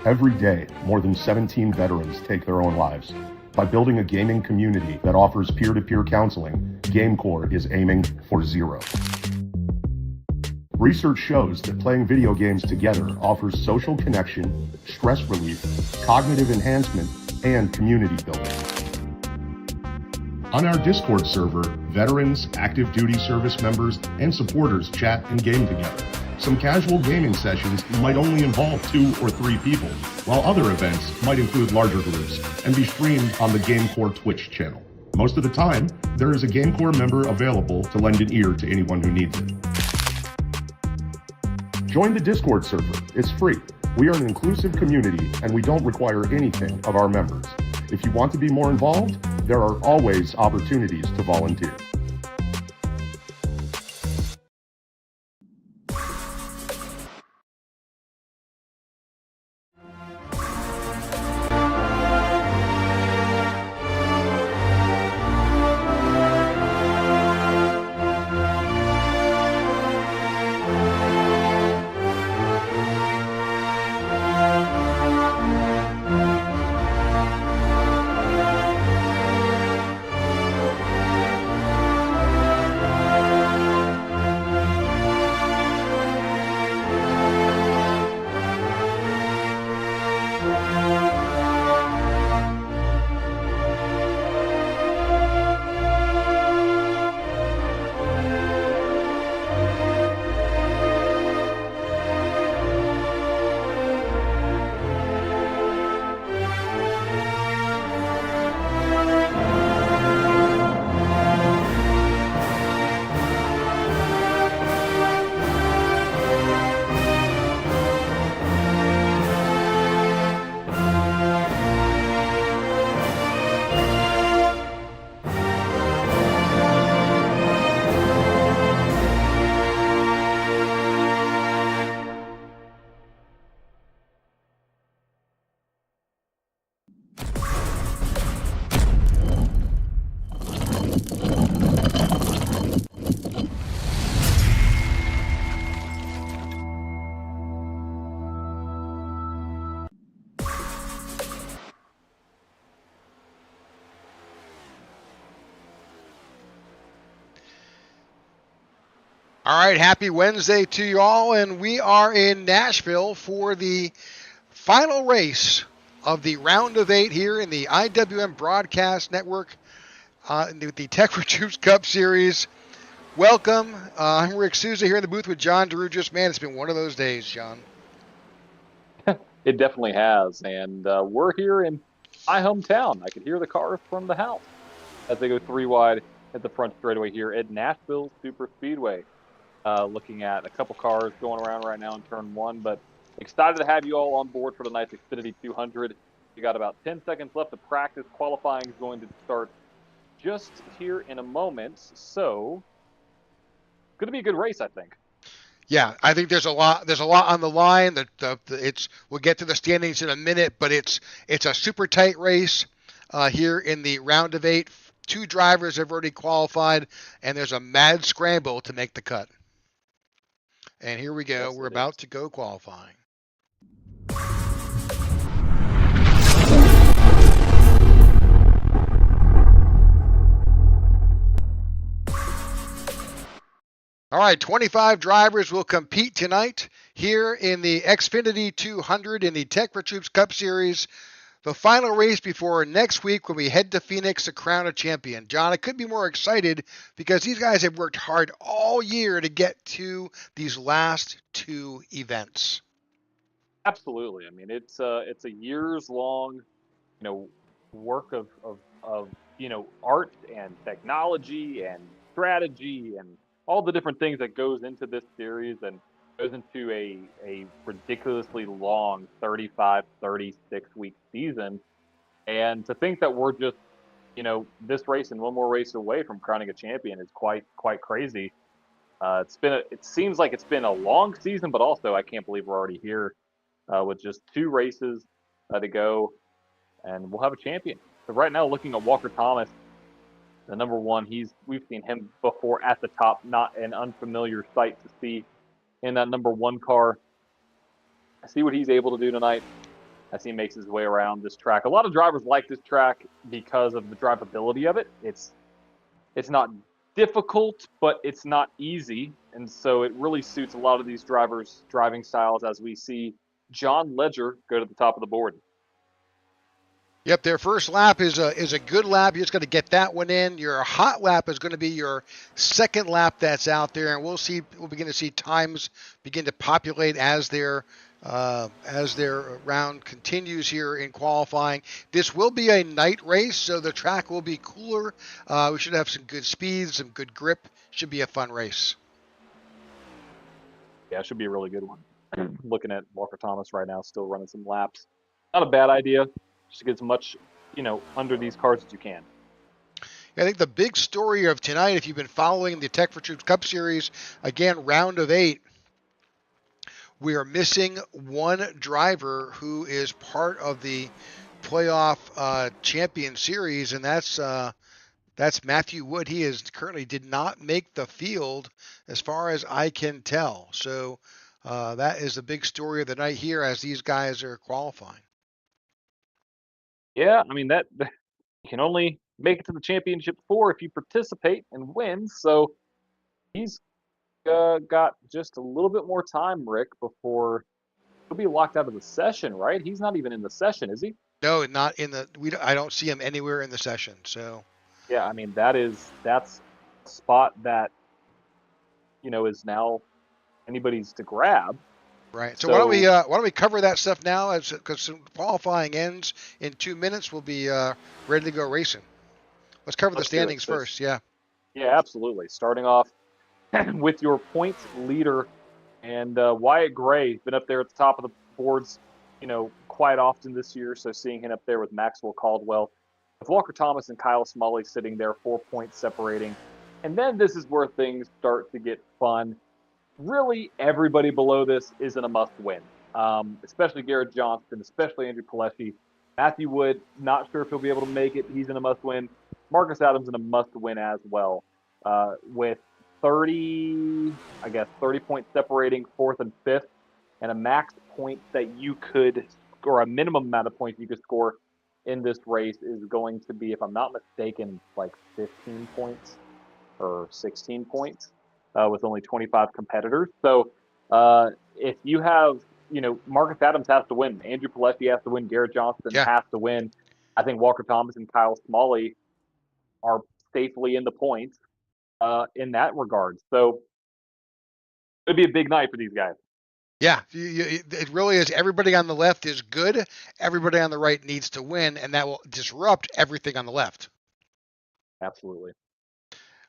Every day, more than 17 veterans take their own lives. By building a gaming community that offers peer-to-peer counseling, GameCore is aiming for zero. Research shows that playing video games together offers social connection, stress relief, cognitive enhancement, and community building. On our Discord server, veterans, active duty service members, and supporters chat and game together. Some casual gaming sessions might only involve 2 or 3 people, while other events might include larger groups and be streamed on the GameCore Twitch channel. Most of the time, there is a GameCore member available to lend an ear to anyone who needs it. Join the Discord server. It's free. We are an inclusive community and we don't require anything of our members. If you want to be more involved, there are always opportunities to volunteer. All right, happy Wednesday to you all, and we are in Nashville for the final race of the round of 8 here in the IWM Broadcast Network, the Tech4Troops Cup Series. Welcome. I'm Rick Souza here in the booth with John DeRugis. Man, it's been one of those days, John. It definitely has, and we're here in my hometown. I can hear the cars from the house as they go 3 wide at the front straightaway here at Nashville Superspeedway. Looking at a couple cars going around right now in turn 1, but excited to have you all on board for tonight's Xfinity 200. You got about 10 seconds left of practice. Qualifying is going to start just here in a moment, so going to be a good race, I think. Yeah, I think there's a lot on the line. We'll get to the standings in a minute, but it's a super tight race here in the round of 8. 2 drivers have already qualified, and there's a mad scramble to make the cut. And here we go. Yes, we're about to go qualifying. All right, 25 drivers will compete tonight here in the Xfinity 200 in the Tech4Troops Cup Series. The final race before next week when we head to Phoenix to crown a champion. John, I couldn't be more excited because these guys have worked hard all year to get to these last 2 events. Absolutely. I mean, it's a years-long, work of art and technology and strategy and all the different things that goes into this series and goes into a ridiculously long 35, 36-week season. And to think that we're just, this race and one more race away from crowning a champion is quite crazy. It seems like it's been a long season, but also I can't believe we're already here with just 2 races to go, and we'll have a champion. So right now, looking at Walker Thomas, the number 1, we've seen him before at the top, not an unfamiliar sight to see in that number 1 car. See what he's able to do tonight. as he makes his way around this track. A lot of drivers like this track because of the drivability of it. It's not difficult, but it's not easy, and so it really suits a lot of these drivers' driving styles as we see John Ledger go to the top of the board. Yep, their first lap is a good lap. You're just going to get that one in. Your hot lap is going to be your second lap that's out there, and we'll begin to see times begin to populate as their round continues here in qualifying. This will be a night race, so the track will be cooler. We should have some good speed, some good grip. Should be a fun race. Yeah, it should be a really good one. Looking at Walker Thomas right now, still running some laps. Not a bad idea. Just to get as much, under these cars as you can. I think the big story of tonight, if you've been following the Tech4Troops Cup Series, again, round of 8, we are missing one driver who is part of the playoff champion series, and that's Matthew Wood. He currently did not make the field as far as I can tell. So that is the big story of the night here as these guys are qualifying. Yeah, I mean, that you can only make it to the championship 4 if you participate and win. So he's got just a little bit more time, Rick, before he'll be locked out of the session, right? He's not even in the session, is he? No, not in the. I don't see him anywhere in the session. So yeah, I mean that's a spot that is now anybody's to grab. Right. So why don't we cover that stuff now? Because qualifying ends in 2 minutes, we'll be ready to go racing. Let's cover the standings first. Yeah. Yeah, absolutely. Starting off with your points leader, and Wyatt Gray been up there at the top of the boards, quite often this year. So seeing him up there with Maxwell Caldwell, with Walker Thomas and Kyle Smalley sitting there, 4 points separating. And then this is where things start to get fun. Really, everybody below this isn't a must-win, especially Garrett Johnston, especially Andrew Pileshi. Matthew Wood, not sure if he'll be able to make it. He's in a must-win. Marcus Adams in a must-win as well, with 30 points separating 4th and 5th, and a max point that you could, or a minimum amount of points you could score in this race is going to be, if I'm not mistaken, like 15 points or 16 points. With only 25 competitors. So if you have, Marcus Adams has to win, Andrew Pileshi has to win, Garrett Johnston has to win. I think Walker Thomas and Kyle Smalley are safely in the points in that regard. So it'd be a big night for these guys. Yeah, it really is. Everybody on the left is good. Everybody on the right needs to win, and that will disrupt everything on the left. Absolutely.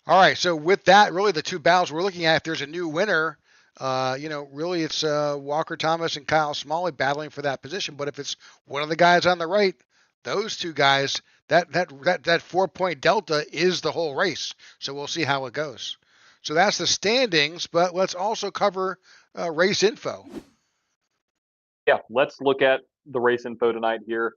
All right, so with that, really the two battles we're looking at, if there's a new winner, really it's Walker Thomas and Kyle Smalley battling for that position. But if it's one of the guys on the right, those two guys, that 4-point delta is the whole race. So we'll see how it goes. So that's the standings, but let's also cover race info. Yeah, let's look at the race info tonight here.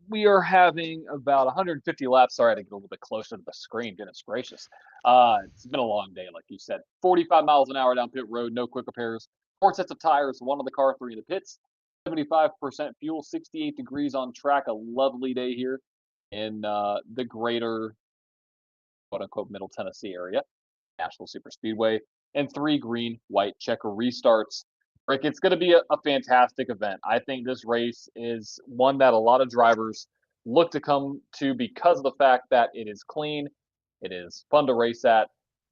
We are having about 150 laps. Sorry, I had to get a little bit closer to the screen. Goodness gracious. It's been a long day, like you said. 45 miles an hour down pit road, no quick repairs. 4 sets of tires, 1 in the car, 3 in the pits. 75% fuel, 68 degrees on track. A lovely day here in the greater, quote-unquote, Middle Tennessee area. Nashville Superspeedway. And 3 green, white checker restarts. Rick, it's going to be a fantastic event. I think this race is one that a lot of drivers look to come to because of the fact that it is clean, it is fun to race at,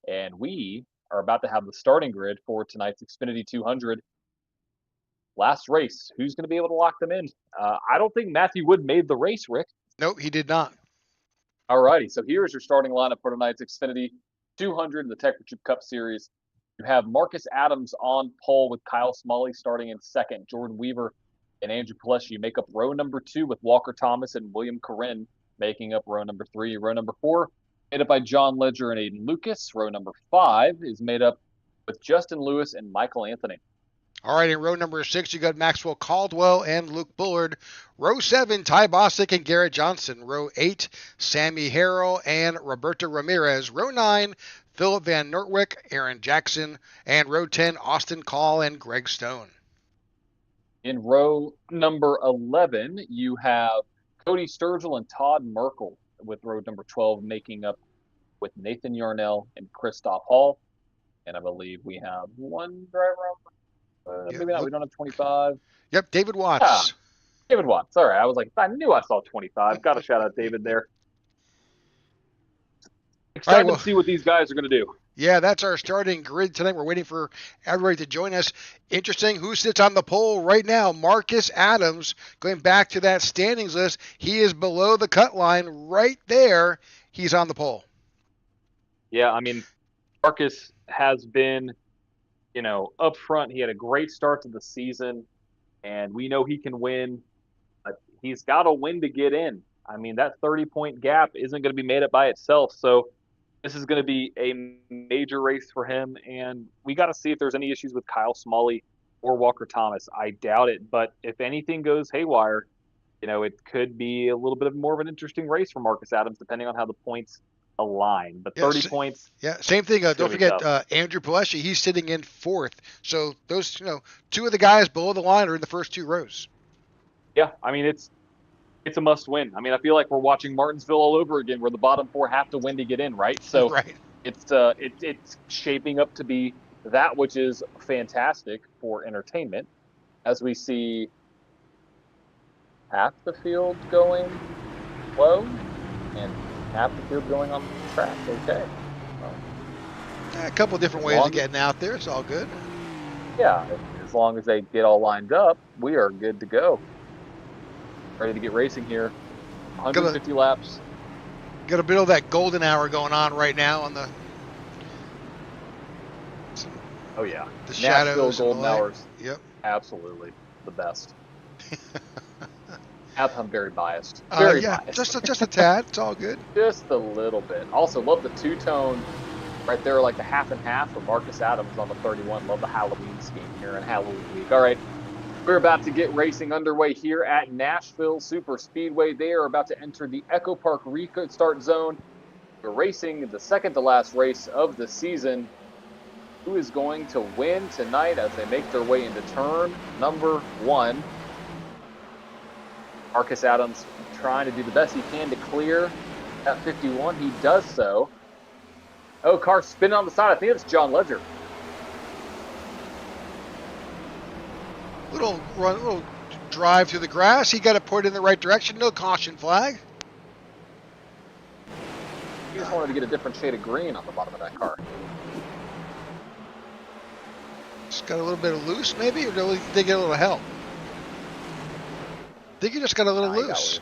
and we are about to have the starting grid for tonight's Xfinity 200. Last race, who's going to be able to lock them in? I don't think Matthew Wood made the race, Rick. Nope, he did not. All righty, so here's your starting lineup for tonight's Xfinity 200 in the Tech4Troops Cup Series. You have Marcus Adams on pole with Kyle Smalley starting in second. Jordan Weaver and Andrew Pileshi make up row number 2 with Walker Thomas and William Corinne making up row number 3. Row number 4 made up by John Ledger and Aiden Lucas. Row number 5 is made up with Justin Lewis and Michael Anthony. All right, in row number 6, you got Maxwell Caldwell and Luke Bullard. Row 7, Ty Bostic and Garrett Johnson. Row 8, Sammy Harrell and Roberto Ramirez. Row 9, Philip Van Nortwick, Aaron Jackson. And row 10, Austin Call and Greg Stone. In row number 11, you have Cody Sturgill and Todd Merkel, with row number 12 making up with Nathan Yarnell and Christoph Hall. And I believe we have one driver on. Maybe not. We don't have 25. Yep, David Watts. Yeah, David Watts. All right. I was like, I knew I saw 25. Got to shout out David there. Excited to see what these guys are going to do. Yeah, that's our starting grid tonight. We're waiting for everybody to join us. Interesting, who sits on the pole right now? Marcus Adams, going back to that standings list. He is below the cut line right there. He's on the pole. Yeah, I mean, Marcus has been, up front. He had a great start to the season, and we know he can win. But he's got to win to get in. I mean, that 30-point gap isn't going to be made up by itself. So this is going to be a major race for him, and we got to see if there's any issues with Kyle Smalley or Walker Thomas. I doubt it, but if anything goes haywire, it could be a little bit more of an interesting race for Marcus Adams, depending on how the points align. But 30 points. Yeah, same thing. Don't forget Andrew Palesci. He's sitting in fourth. So those, two of the guys below the line are in the first two rows. Yeah, I mean, it's a must-win. I mean, I feel like we're watching Martinsville all over again, where the bottom four have to win to get in, right? So right. It's shaping up to be that, which is fantastic for entertainment, as we see half the field going low and half the field going on the track. Okay. A couple different ways of getting out there. It's all good. Yeah, as long as they get all lined up, we are good to go. Ready to get racing here. 150 laps. Got a bit of that golden hour going on right now on the. Oh yeah, the shadows. Nashville golden hours. Yep. Absolutely the best. I'm very biased. Very biased. Just a tad. It's all good. Just a little bit. Also, love the two-tone right there, like the half and half of Marcus Adams on the 31. Love the Halloween scheme here in Halloween week. All right. We're about to get racing underway here at Nashville Superspeedway. They are about to enter the Echo Park restart zone. We're racing the second to last race of the season. Who is going to win tonight as they make their way into turn number 1? Marcus Adams trying to do the best he can to clear that 51. He does so. Oh, car spinning on the side. I think it's John Ledger. Little drive through the grass. He got to put it in the right direction. No caution flag. He just wanted to get a different shade of green on the bottom of that car. Just got a little bit of loose, maybe, or did they get a little help? I think he just got a little loose.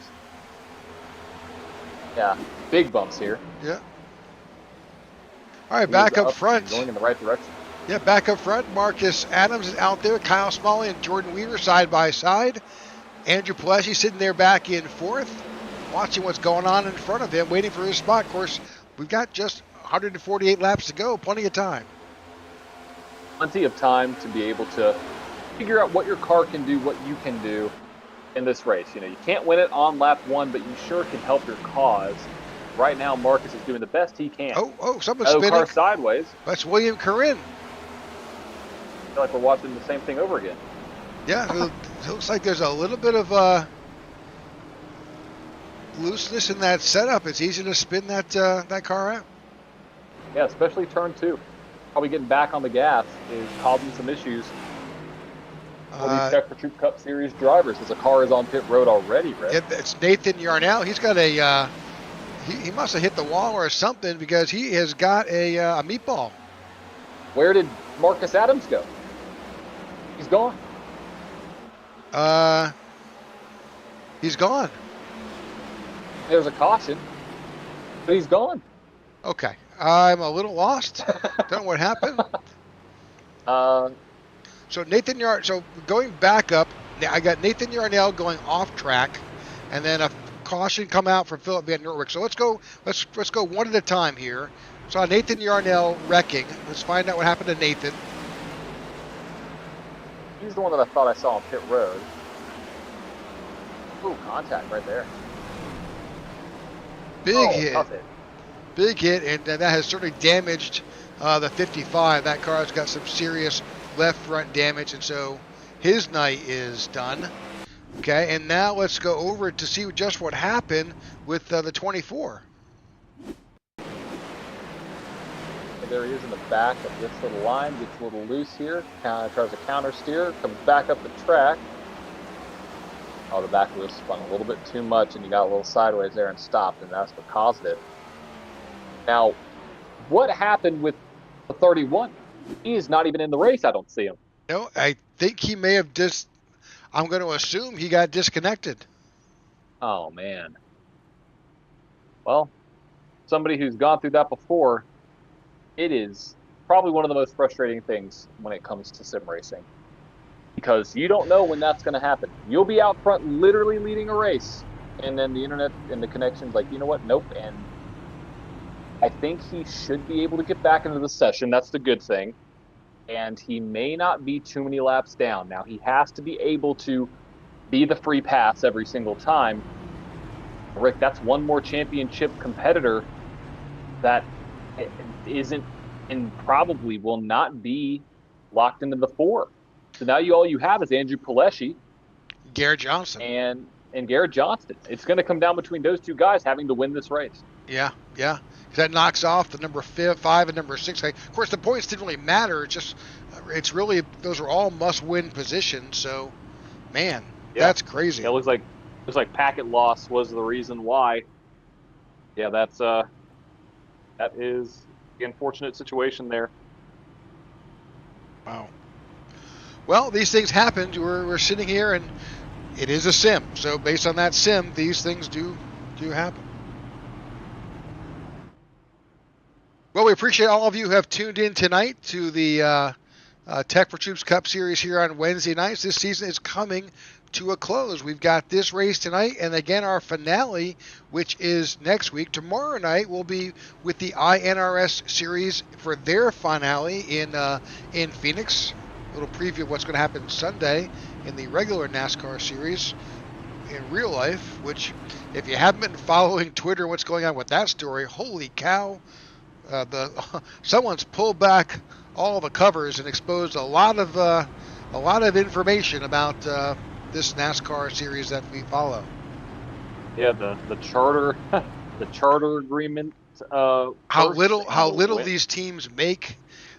Yeah, big bumps here. Yeah. All right, back up front. Going in the right direction. Yeah, back up front. Marcus Adams is out there. Kyle Smalley and Jordan Weaver side by side. Andrew Palesci sitting there back in fourth, watching what's going on in front of him, waiting for his spot. Of course, we've got just 148 laps to go. Plenty of time. Plenty of time to be able to figure out what your car can do, what you can do in this race. You can't win it on lap 1, but you sure can help your cause. Right now, Marcus is doing the best he can. Someone's spinning. Car sideways. That's William Corinne. I feel like we're watching the same thing over again. Yeah, it looks like there's a little bit of looseness in that setup. It's easy to spin that car out. Yeah, especially turn 2. Probably getting back on the gas is causing some issues for these Tech4Troops Cup Series drivers, as the car is on pit road already, right? It's Nathan Yarnell. He's got a he must have hit the wall or something, because he has got a meatball. Where did Marcus Adams go? He's gone. He's gone. There's a caution, but he's gone. Okay. I'm a little lost. Don't know what happened. So going back up, I got Nathan Yarnell going off track, and then a caution come out from Philip Van Norwick. So let's go one at a time here. So Nathan Yarnell wrecking. Let's find out what happened to Nathan. He's the one that I thought I saw on pit road. Ooh, contact right there. Big hit, and that has certainly damaged the 55. That car's got some serious left front damage, and so his night is done. Okay, and now let's go over to see just what happened with the 24. There he is in the back of this little line, gets a little loose here, tries to counter steer, comes back up the track. Oh, the back wheel spun a little bit too much, and he got a little sideways there and stopped, and that's what caused it. Now, what happened with the 31? He is not even in the race. I don't see him. No, I think he may have I'm going to assume he got disconnected. Oh, man. Well, somebody who's gone through that before, it is probably one of the most frustrating things when it comes to sim racing. Because you don't know when that's going to happen. You'll be out front literally leading a race, and then the internet and the connection's like, you know what, nope. And I think he should be able to get back into the session. That's the good thing. And he may not be too many laps down. Now, he has to be able to be the free pass every single time. Rick, that's one more championship competitor that isn't and probably will not be locked into the 4. So now all you have is Andrew Pileshi, Garrett Johnson, and Garrett Johnston. It's going to come down between those two guys having to win this race. Yeah. That knocks off the number 5 and number 6. Of course, the points didn't really matter. It's really those are all must-win positions. So, man, that's crazy. Yeah, it looks like packet loss was the reason why. Yeah, that is the unfortunate situation there. Wow. Well, these things happened. We're sitting here, and it is a sim. So based on that sim, these things do happen. Well, we appreciate all of you who have tuned in tonight to the Tech4Troops Cup Series here on Wednesday nights. This season is coming to a close. We've got this race tonight, and again, our finale, which is next week. Tomorrow night, we'll be with the INRS Series for their finale in Phoenix. A little preview of what's going to happen Sunday in the regular NASCAR Series in real life, which, if you haven't been following Twitter and what's going on with that story, holy cow, someone's pulled back all the covers and exposed a lot of information about this NASCAR series that we follow. Yeah, the charter the charter agreement. How little these teams make.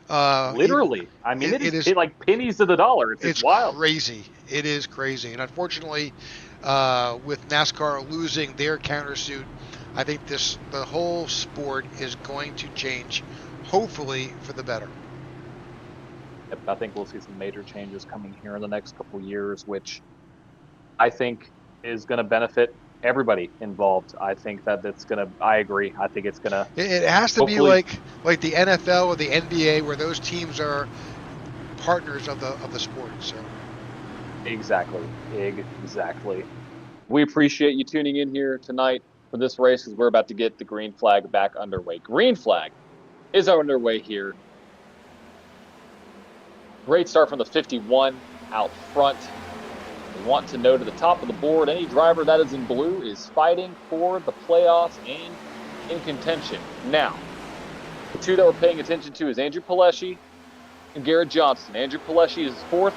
Literally, I mean, it is like pennies to the dollar. It's wild. Crazy. It is crazy, and unfortunately, with NASCAR losing their countersuit, I think the whole sport is going to change, hopefully for the better. Yep, I think we'll see some major changes coming here in the next couple of years, which I think is going to benefit everybody involved. I think I agree. I think it's going to. It has to be like the NFL or the NBA, where those teams are partners of the sport. So. Exactly. We appreciate you tuning in here tonight for this race, because we're about to get the green flag back underway. Green flag is underway here. Great start from the 51 out front. We want to know to the top of the board, any driver that is in blue is fighting for the playoffs and in contention. Now, the two that we're paying attention to is Andrew Pileshi and Garrett Johnston. Andrew Pileshi is 4th.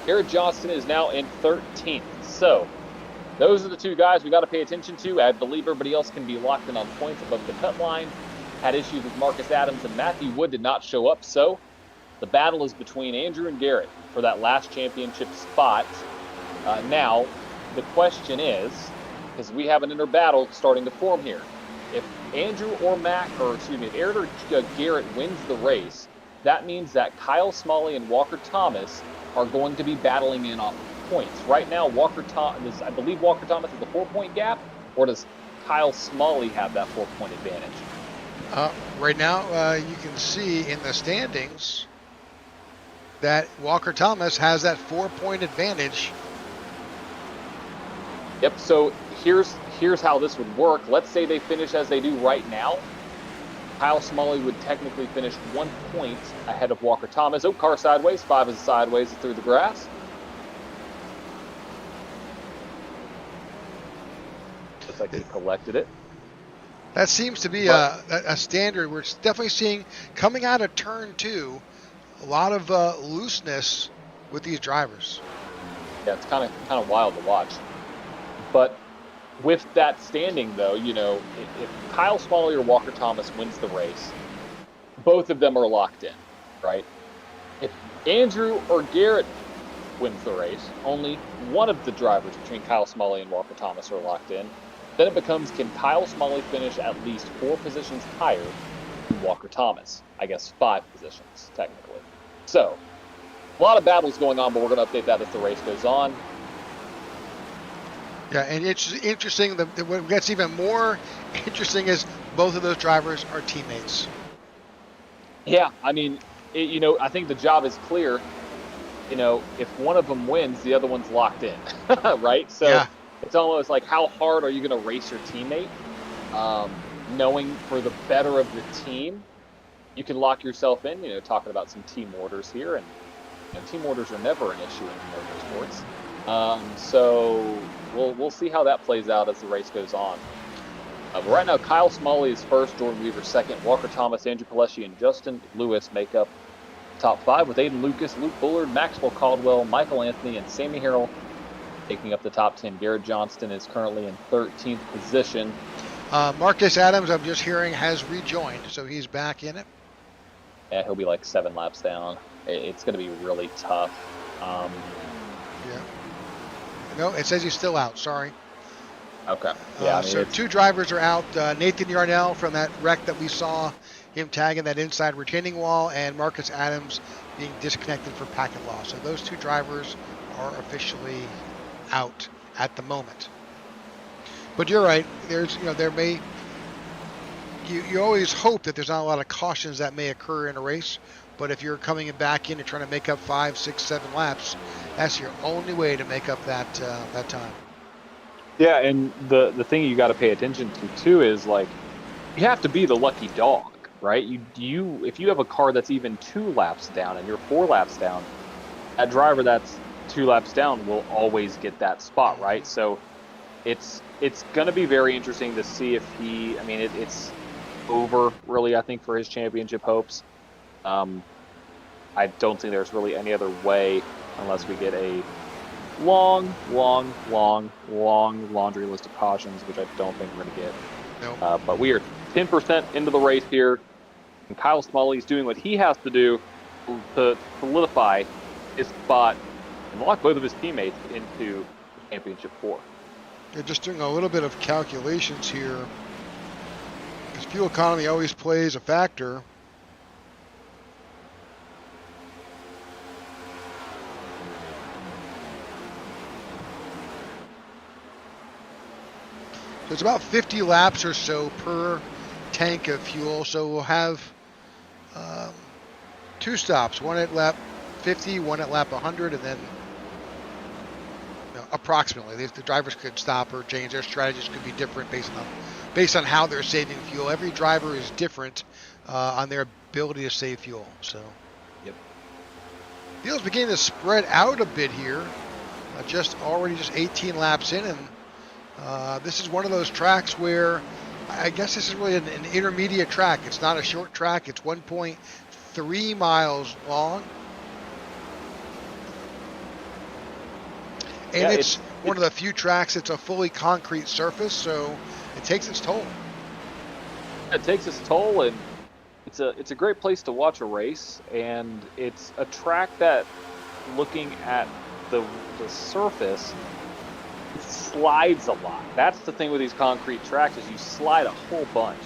Garrett Johnston is now in 13th. So, those are the two guys we got to pay attention to. I believe everybody else can be locked in on points above the cut line. Had issues with Marcus Adams, and Matthew Wood did not show up. So, the battle is between Andrew and Garrett for that last championship spot. Now, the question is, because we have an inner battle starting to form here. If Andrew or if Aaron or Garrett wins the race, that means that Kyle Smalley and Walker Thomas are going to be battling in on points. Right now, I believe Walker Thomas has a 4-point gap, or does Kyle Smalley have that 4-point advantage? Right now, you can see in the standings that Walker Thomas has that 4-point advantage. Yep, so here's how this would work. Let's say they finish as they do right now. Kyle Smalley would technically finish 1 point ahead of Walker Thomas. Oh, car sideways. 5 is sideways through the grass. Looks like he collected it. That seems to be a standard. We're definitely seeing, coming out of turn 2, a lot of looseness with these drivers. Yeah, it's kind of wild to watch. But with that standing, though, if Kyle Smalley or Walker Thomas wins the race, both of them are locked in, right? If Andrew or Garrett wins the race, only one of the drivers between Kyle Smalley and Walker Thomas are locked in. Then it becomes, can Kyle Smalley finish at least 4 positions higher than Walker Thomas? I guess 5 positions, technically. So, a lot of battles going on, but we're going to update that as the race goes on. Yeah, and it's interesting. What gets even more interesting is both of those drivers are teammates. Yeah, I mean, I think the job is clear. If one of them wins, the other one's locked in, right? So yeah. It's almost like, how hard are you going to race your teammate? Knowing for the better of the team, you can lock yourself in. Talking about some team orders here, and team orders are never an issue in motorsports. So we'll see how that plays out as the race goes on. But right now, Kyle Smalley is first, Jordan Weaver second, Walker Thomas, Andrew Pelesci, and Justin Lewis make up top 5, with Aiden Lucas, Luke Bullard, Maxwell Caldwell, Michael Anthony, and Sammy Harrell taking up the top 10. Garrett Johnston is currently in 13th position. Marcus Adams, I'm just hearing, has rejoined, so he's back in it. Yeah, he'll be like 7 laps down. It's going to be really tough. Yeah. No, it says he's still out. Sorry. Okay. Yeah. So 2 drivers are out. Nathan Yarnell from that wreck that we saw him tagging that inside retaining wall, and Marcus Adams being disconnected for packet loss. So those 2 drivers are officially out at the moment. But you're right. There's, there may, you always hope that there's not a lot of cautions that may occur in a race. But if you're coming back in and trying to make up 5, 6, 7 laps, that's your only way to make up that time. Yeah, and the thing you got to pay attention to too is, like, you have to be the lucky dog, right? You if you have a car that's even 2 laps down and you're 4 laps down, that driver that's 2 laps down will always get that spot, right? So it's going to be very interesting to see if he. I mean, it's over really, I think, for his championship hopes. I don't think there's really any other way unless we get a long laundry list of cautions, which I don't think we're going to get. Nope. But we are 10% into the race here, and Kyle Smalley is doing what he has to do to solidify his spot and lock both of his teammates into championship 4. They're just doing a little bit of calculations here, because fuel economy always plays a factor. There's about 50 laps or so per tank of fuel, so we'll have 2 stops, one at lap 50, one at lap 100, and then approximately. The drivers could stop or change. Their strategies could be different based on how they're saving fuel. Every driver is different on their ability to save fuel. So, yep. Field's beginning to spread out a bit here. Just 18 laps in, and this is one of those tracks where I guess this is really an intermediate track. It's not a short track. It's 1.3 miles long. And it's one of the few tracks that's a fully concrete surface, so it takes its toll. It takes its toll, and it's a great place to watch a race, and it's a track that, looking at the surface, it slides a lot. That's the thing with these concrete tracks, is you slide a whole bunch,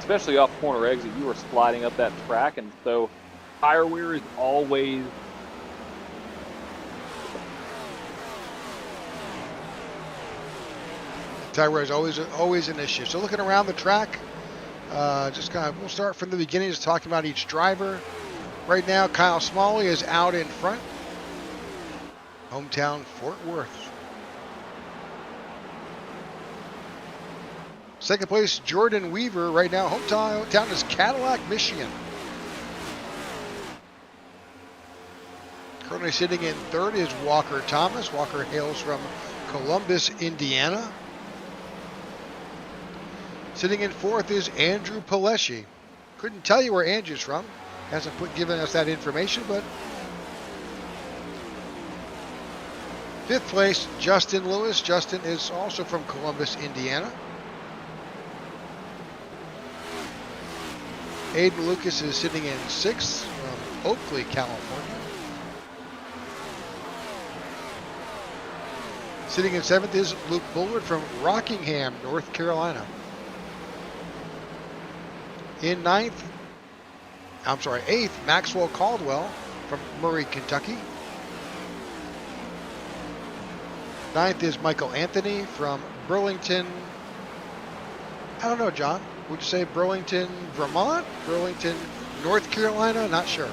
especially off corner exit. You are sliding up that track, and so tire wear is always tire wear is always an issue. So looking around the track, we'll start from the beginning, just talking about each driver. Right now, Kyle Smalley is out in front. Hometown Fort Worth. Second place, Jordan Weaver. Right now, hometown is Cadillac, Michigan. Currently sitting in third is Walker Thomas. Walker hails from Columbus, Indiana. Sitting in fourth is Andrew Pelesci. Couldn't tell you where Andrew's from. Hasn't given us that information, but 5th place, Justin Lewis. Justin is also from Columbus, Indiana. Aiden Lucas is sitting in 6th from Oakley, California. Sitting in 7th is Luke Bullard from Rockingham, North Carolina. In 8th, Maxwell Caldwell from Murray, Kentucky. 9th is Michael Anthony from Burlington. I don't know, John. Would you say Burlington, Vermont? Burlington, North Carolina? Not sure.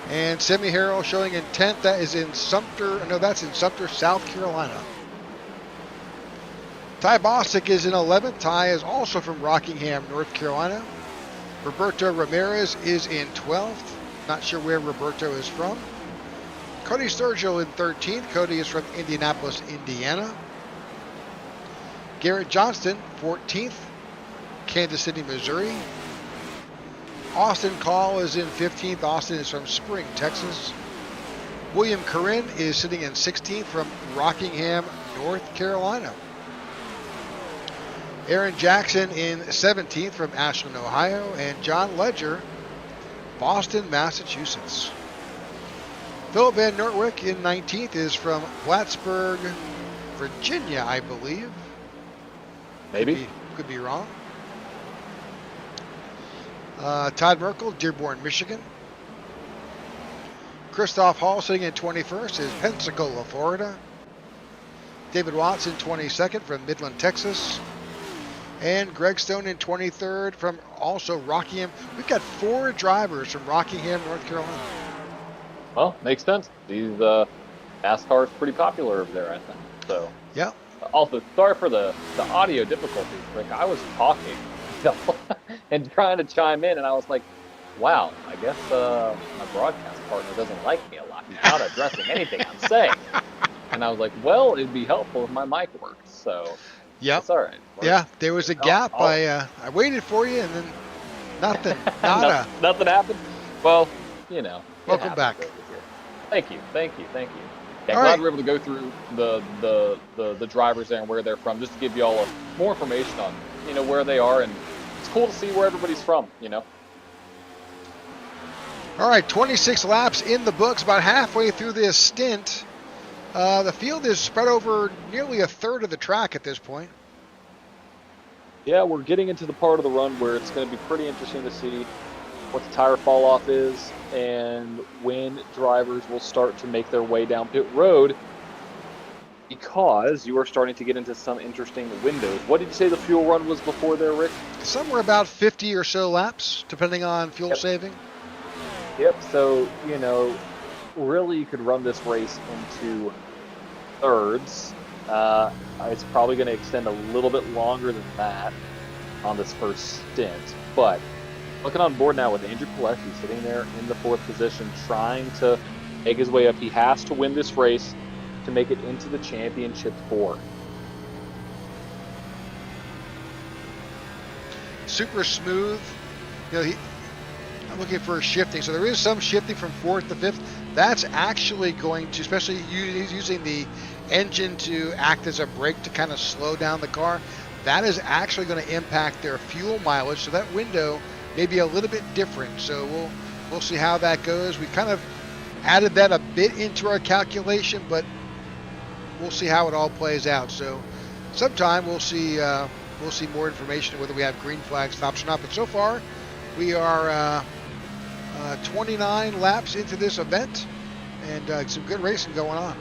And Semi Harrell showing in 10th. That is in Sumter. No, that's in Sumter, South Carolina. Ty Bostic is in 11th. Ty is also from Rockingham, North Carolina. Roberto Ramirez is in 12th. Not sure where Roberto is from. Cody Sturgill in 13th. Cody is from Indianapolis, Indiana. Garrett Johnston, 14th. Kansas City, Missouri. Austin Call is in 15th. Austin is from Spring, Texas. William Corinne is sitting in 16th from Rockingham, North Carolina. Aaron Jackson in 17th from Ashland, Ohio. And John Ledger, Boston, Massachusetts. Philip Van Nortwick in 19th is from Plattsburgh, Virginia, I believe. Maybe. Could be wrong. Todd Merkel, Dearborn, Michigan. Christoph Hall sitting in 21st is Pensacola, Florida. David Watson 22nd from Midland, Texas. And Greg Stone in 23rd from also Rockingham. We've got 4 drivers from Rockingham, North Carolina. Well, makes sense. These NASCAR is pretty popular over there, I think. So. Yeah. Also, sorry for the audio difficulties, Rick. I was talking and trying to chime in, and I was like, wow, I guess my broadcast partner doesn't like me a lot. He's not addressing anything I'm saying. And I was like, well, it'd be helpful if my mic worked. So, yeah, it's all right. Yeah, there was a gap. I waited for you, and then nothing. Nada. Nothing happened? Well, you know. Welcome back. Thank you. Yeah, glad we're able to go through the drivers there and where they're from, just to give you all more information on, where they are, and it's cool to see where everybody's from, All right, 26 laps in the books, about halfway through this stint. The field is spread over nearly a third of the track at this point. Yeah, we're getting into the part of the run where it's going to be pretty interesting to see what the tire fall off is and when drivers will start to make their way down pit road, because you are starting to get into some interesting windows. What did you say the fuel run was before there, Rick? Somewhere about 50 or so laps, depending on fuel saving. Yep, so, really you could run this race into thirds. It's probably going to extend a little bit longer than that on this first stint, but looking on board now with Andrew Pilecki sitting there in the 4th position, trying to make his way up. He has to win this race to make it into the championship 4. Super smooth. I'm looking for shifting. So there is some shifting from 4th to 5th. That's actually going to, especially he's using the engine to act as a brake to kind of slow down the car. That is actually going to impact their fuel mileage. So that window may be a little bit different. So we'll see how that goes. We kind of added that a bit into our calculation, but we'll see how it all plays out. So sometime we'll see more information whether we have green flag stops or not. But so far we are 29 laps into this event, and some good racing going on.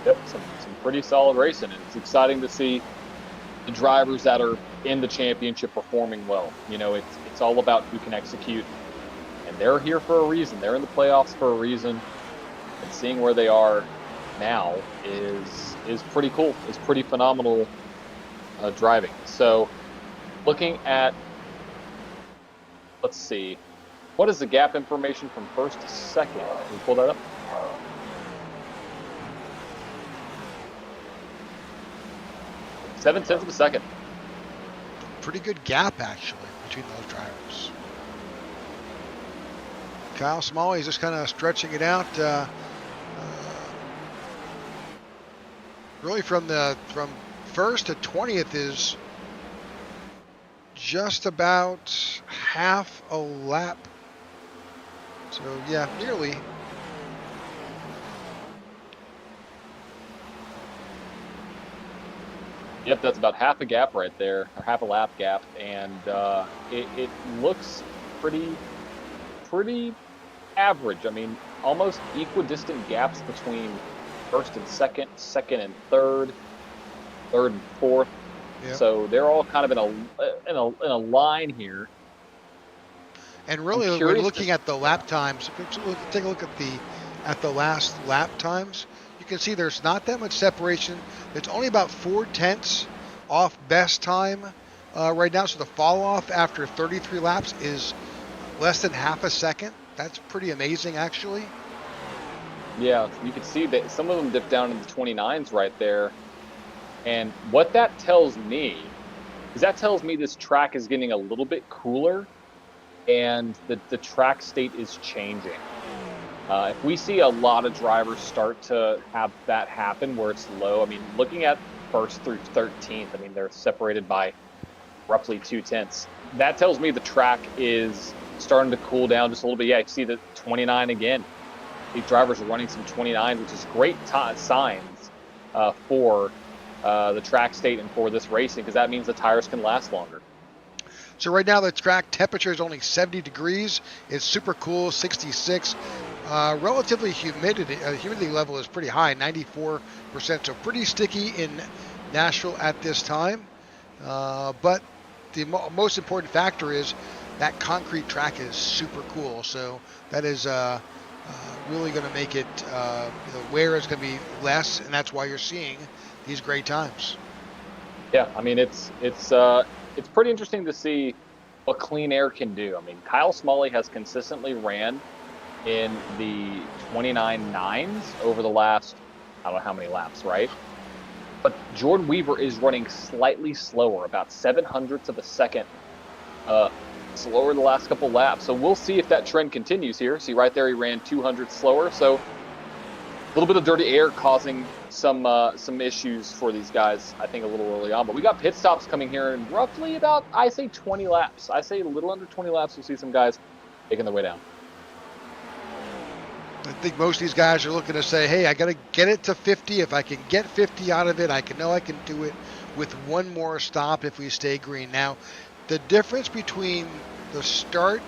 Yep, some pretty solid racing, and it's exciting to see the drivers that are in the championship performing well. It's all about who can execute, and they're here for a reason. They're in the playoffs for a reason, and seeing where they are now is pretty cool. It's pretty phenomenal driving. So, looking at, let's see, what is the gap information from first to second? Can you pull that up? 7/10 of a second. Pretty good gap, actually, between those drivers. Kyle Smalley's just kind of stretching it out. Really from first to 20th is just about half a lap. So yeah, nearly. Yep, that's about half a gap right there, or half a lap gap, and it looks pretty average. I mean, almost equidistant gaps between first and second, second and third, third and fourth. Yep. So they're all kind of in a line here. And really, when we're looking at the lap times, take a look at the last lap times. You can see there's not that much separation. It's only about 4/10 off best time right now. So the fall off after 33 laps is less than half a second. That's pretty amazing, actually. Yeah, you can see that some of them dip down into 29s right there. And what that tells me is this track is getting a little bit cooler and the track state is changing. If we see a lot of drivers start to have that happen where it's low, I mean, looking at first through 13th, I mean, they're separated by roughly 2/10. That tells me the track is starting to cool down just a little bit. Yeah, you see the 29 again. These drivers are running some 29s, which is great signs for the track state and for this racing, because that means the tires can last longer. So right now the track temperature is only 70 degrees. It's super cool, 66. Relatively humidity level is pretty high, 94%. So pretty sticky in Nashville at this time. But the most important factor is that concrete track is super cool. So that is really going to make it, the wear is going to be less, and that's why you're seeing these great times. Yeah, I mean, it's pretty interesting to see what clean air can do. I mean, Kyle Smalley has consistently ran in the 29.9s over the last, I don't know how many laps, right? But Jordan Weaver is running slightly slower, about 0.07 of a second slower the last couple laps. So we'll see if that trend continues here. See right there, he ran 200 slower. So a little bit of dirty air causing some issues for these guys, I think, a little early on. But we got pit stops coming here in roughly about, I say 20 laps. I say a little under 20 laps. We'll see some guys making their way down. I think most of these guys are looking to say, hey, I got to get it to 50. If I can get 50 out of it, I can do it with one more stop if we stay green. Now, the difference between the start,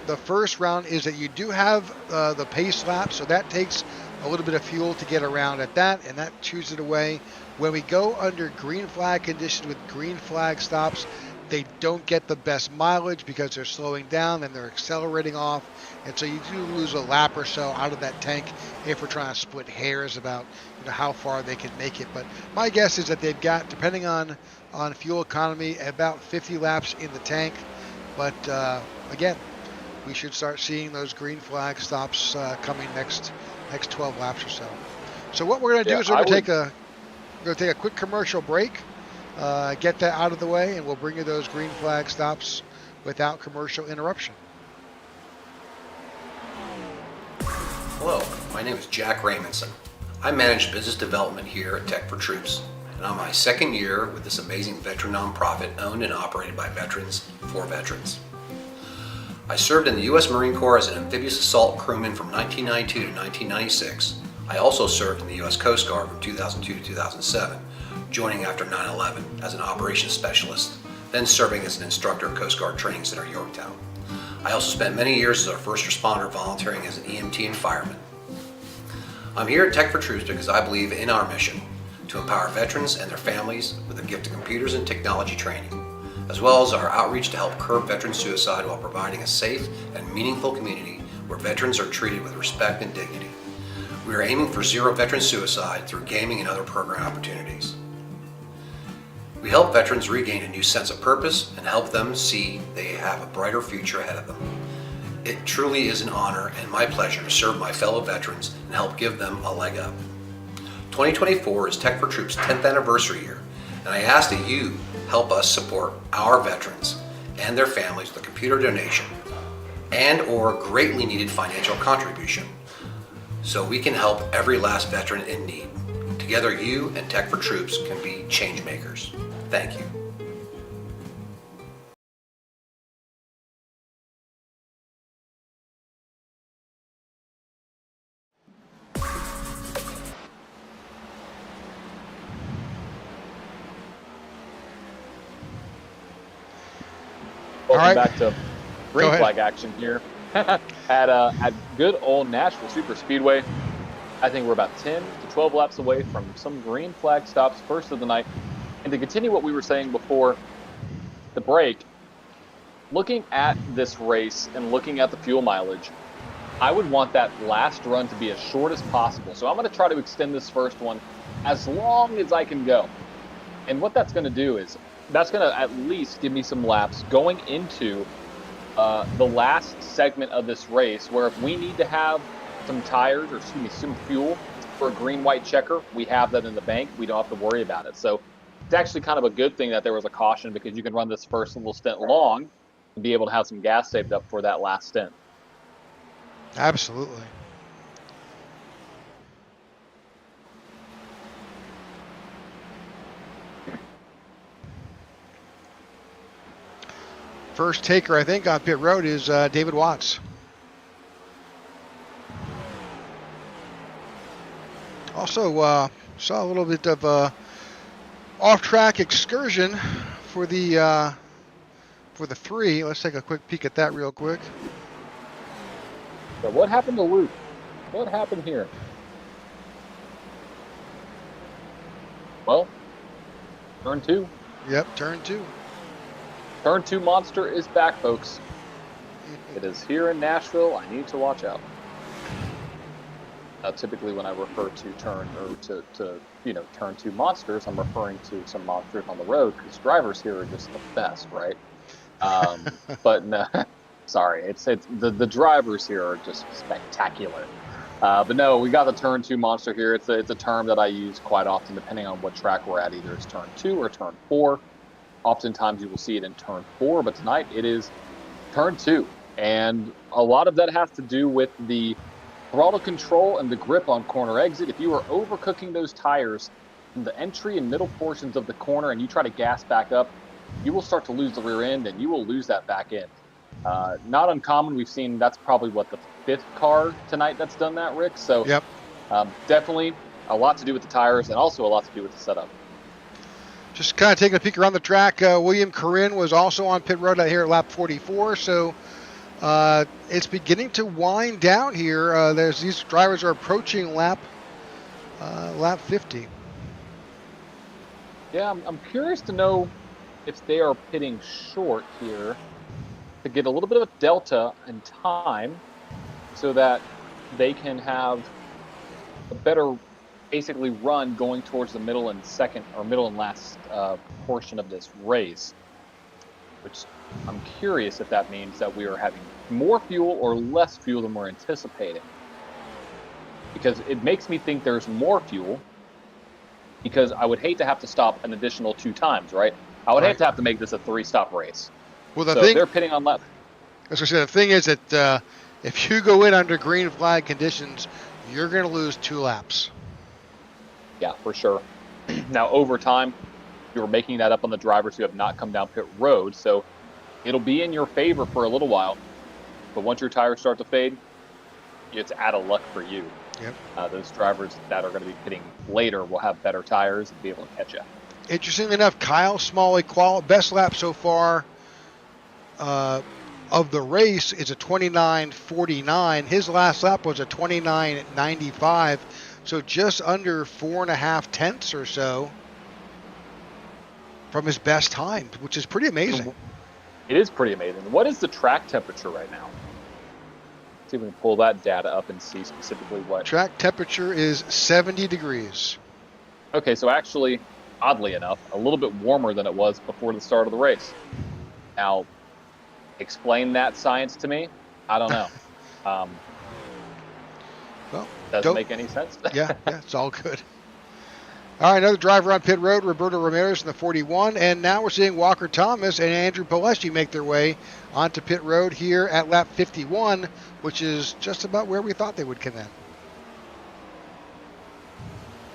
the first round, is that you do have the pace lap, so that takes a little bit of fuel to get around at that, and that chews it away. When we go under green flag conditions with green flag stops, they don't get the best mileage because they're slowing down and they're accelerating off. And so you do lose a lap or so out of that tank if we're trying to split hairs about how far they can make it. But my guess is that they've got, depending on fuel economy, about 50 laps in the tank. But again, we should start seeing those green flag stops coming next 12 laps or so. So what we're going to do is we're going to take a quick commercial break. Get that out of the way, and we'll bring you those green flag stops without commercial interruption. Hello, my name is Jack Raymondson. I manage business development here at Tech4Troops, and I'm my second year with this amazing veteran nonprofit owned and operated by veterans for veterans. I served in the U.S. Marine Corps as an amphibious assault crewman from 1992 to 1996. I also served in the U.S. Coast Guard from 2002 to 2007, joining after 9/11 as an operations specialist, then serving as an instructor at Coast Guard Training Center, Yorktown. I also spent many years as a first responder volunteering as an EMT and fireman. I'm here at Tech4Troops because I believe in our mission to empower veterans and their families with the gift of computers and technology training, as well as our outreach to help curb veteran suicide while providing a safe and meaningful community where veterans are treated with respect and dignity. We are aiming for zero veteran suicide through gaming and other program opportunities. We help veterans regain a new sense of purpose and help them see they have a brighter future ahead of them. It truly is an honor and my pleasure to serve my fellow veterans and help give them a leg up. 2024 is Tech4Troops' 10th anniversary year, and I ask that you help us support our veterans and their families with a computer donation and or greatly needed financial contribution, so we can help every last veteran in need. Together, you and Tech4Troops can be change makers. Thank you. Welcome right. back to green ahead. flag action here at good old Nashville Superspeedway. I think we're about 10 to 12 laps away from some green flag stops, first of the night. And to continue what we were saying before the break, looking at this race and looking at the fuel mileage, I would want that last run to be as short as possible. So I'm going to try to extend this first one as long as I can go. And what that's going to do is that's going to at least give me some laps going into the last segment of this race, where if we need to have some tires, or excuse me, some fuel for a green-white checker, we have that in the bank. We don't have to worry about it. So it's actually kind of a good thing that there was a caution, because you can run this first little stint long and be able to have some gas saved up for that last stint. Absolutely. First taker, I think, on pit road is David Watts. Also, saw a little bit of off-track excursion for the 3. Let's take a quick peek at that real quick. So what happened to Luke? What happened here? Well, turn 2. Yep, turn 2. Turn 2 monster is back, folks. It is here in Nashville. I need to watch out. Typically, when I refer to turn turn 2 monsters, I'm referring to some monsters on the road, because drivers here are just the best, right? But no, sorry, it's the drivers here are just spectacular. But no, we got the turn 2 monster here. It's a term that I use quite often, depending on what track we're at. Either it's turn 2 or turn 4. Oftentimes you will see it in turn 4, but tonight it is turn 2. And a lot of that has to do with the throttle control and the grip on corner exit. If you are overcooking those tires in the entry and middle portions of the corner and you try to gas back up, you will start to lose the rear end and you will lose that back end. Not uncommon. We've seen that's probably the 5th car tonight that's done that, Rick. So yep. Definitely a lot to do with the tires, and also a lot to do with the setup. Just kind of taking a peek around the track. William Corinne was also on pit road out here at lap 44. So it's beginning to wind down here. These drivers are approaching lap 50. Yeah, I'm curious to know if they are pitting short here to get a little bit of a delta in time, so that they can have a better, basically, run going towards the middle and last portion of this race. Which I'm curious if that means that we are having more fuel or less fuel than we're anticipating. Because it makes me think there's more fuel, because I would hate to have to stop an additional 2 times, right? I would hate to have to make this a 3-stop race. Well, so they're pitting on lap. As I said, the thing is that if you go in under green flag conditions, you're going to lose 2 laps. Yeah, for sure. Now, over time, you're making that up on the drivers who have not come down pit road, so it'll be in your favor for a little while. But once your tires start to fade, it's out of luck for you. Yep. Those drivers that are going to be pitting later will have better tires and be able to catch you. Interestingly enough, Kyle Smalley, best lap so far of the race is a 29.49. His last lap was a 29.95, so just under 4.5 tenths or so from his best time, which is pretty amazing. It is pretty amazing. What is the track temperature right now? Let's see if we can pull that data up and see specifically what. Track temperature is 70 degrees. Okay, so actually, oddly enough, a little bit warmer than it was before the start of the race. Now, explain that science to me. I don't know. Well, doesn't make any sense. yeah, it's all good. All right, another driver on pit road, Roberto Ramirez in the 41, and now we're seeing Walker Thomas and Andrew Pileski make their way onto pit road here at lap 51, which is just about where we thought they would come in.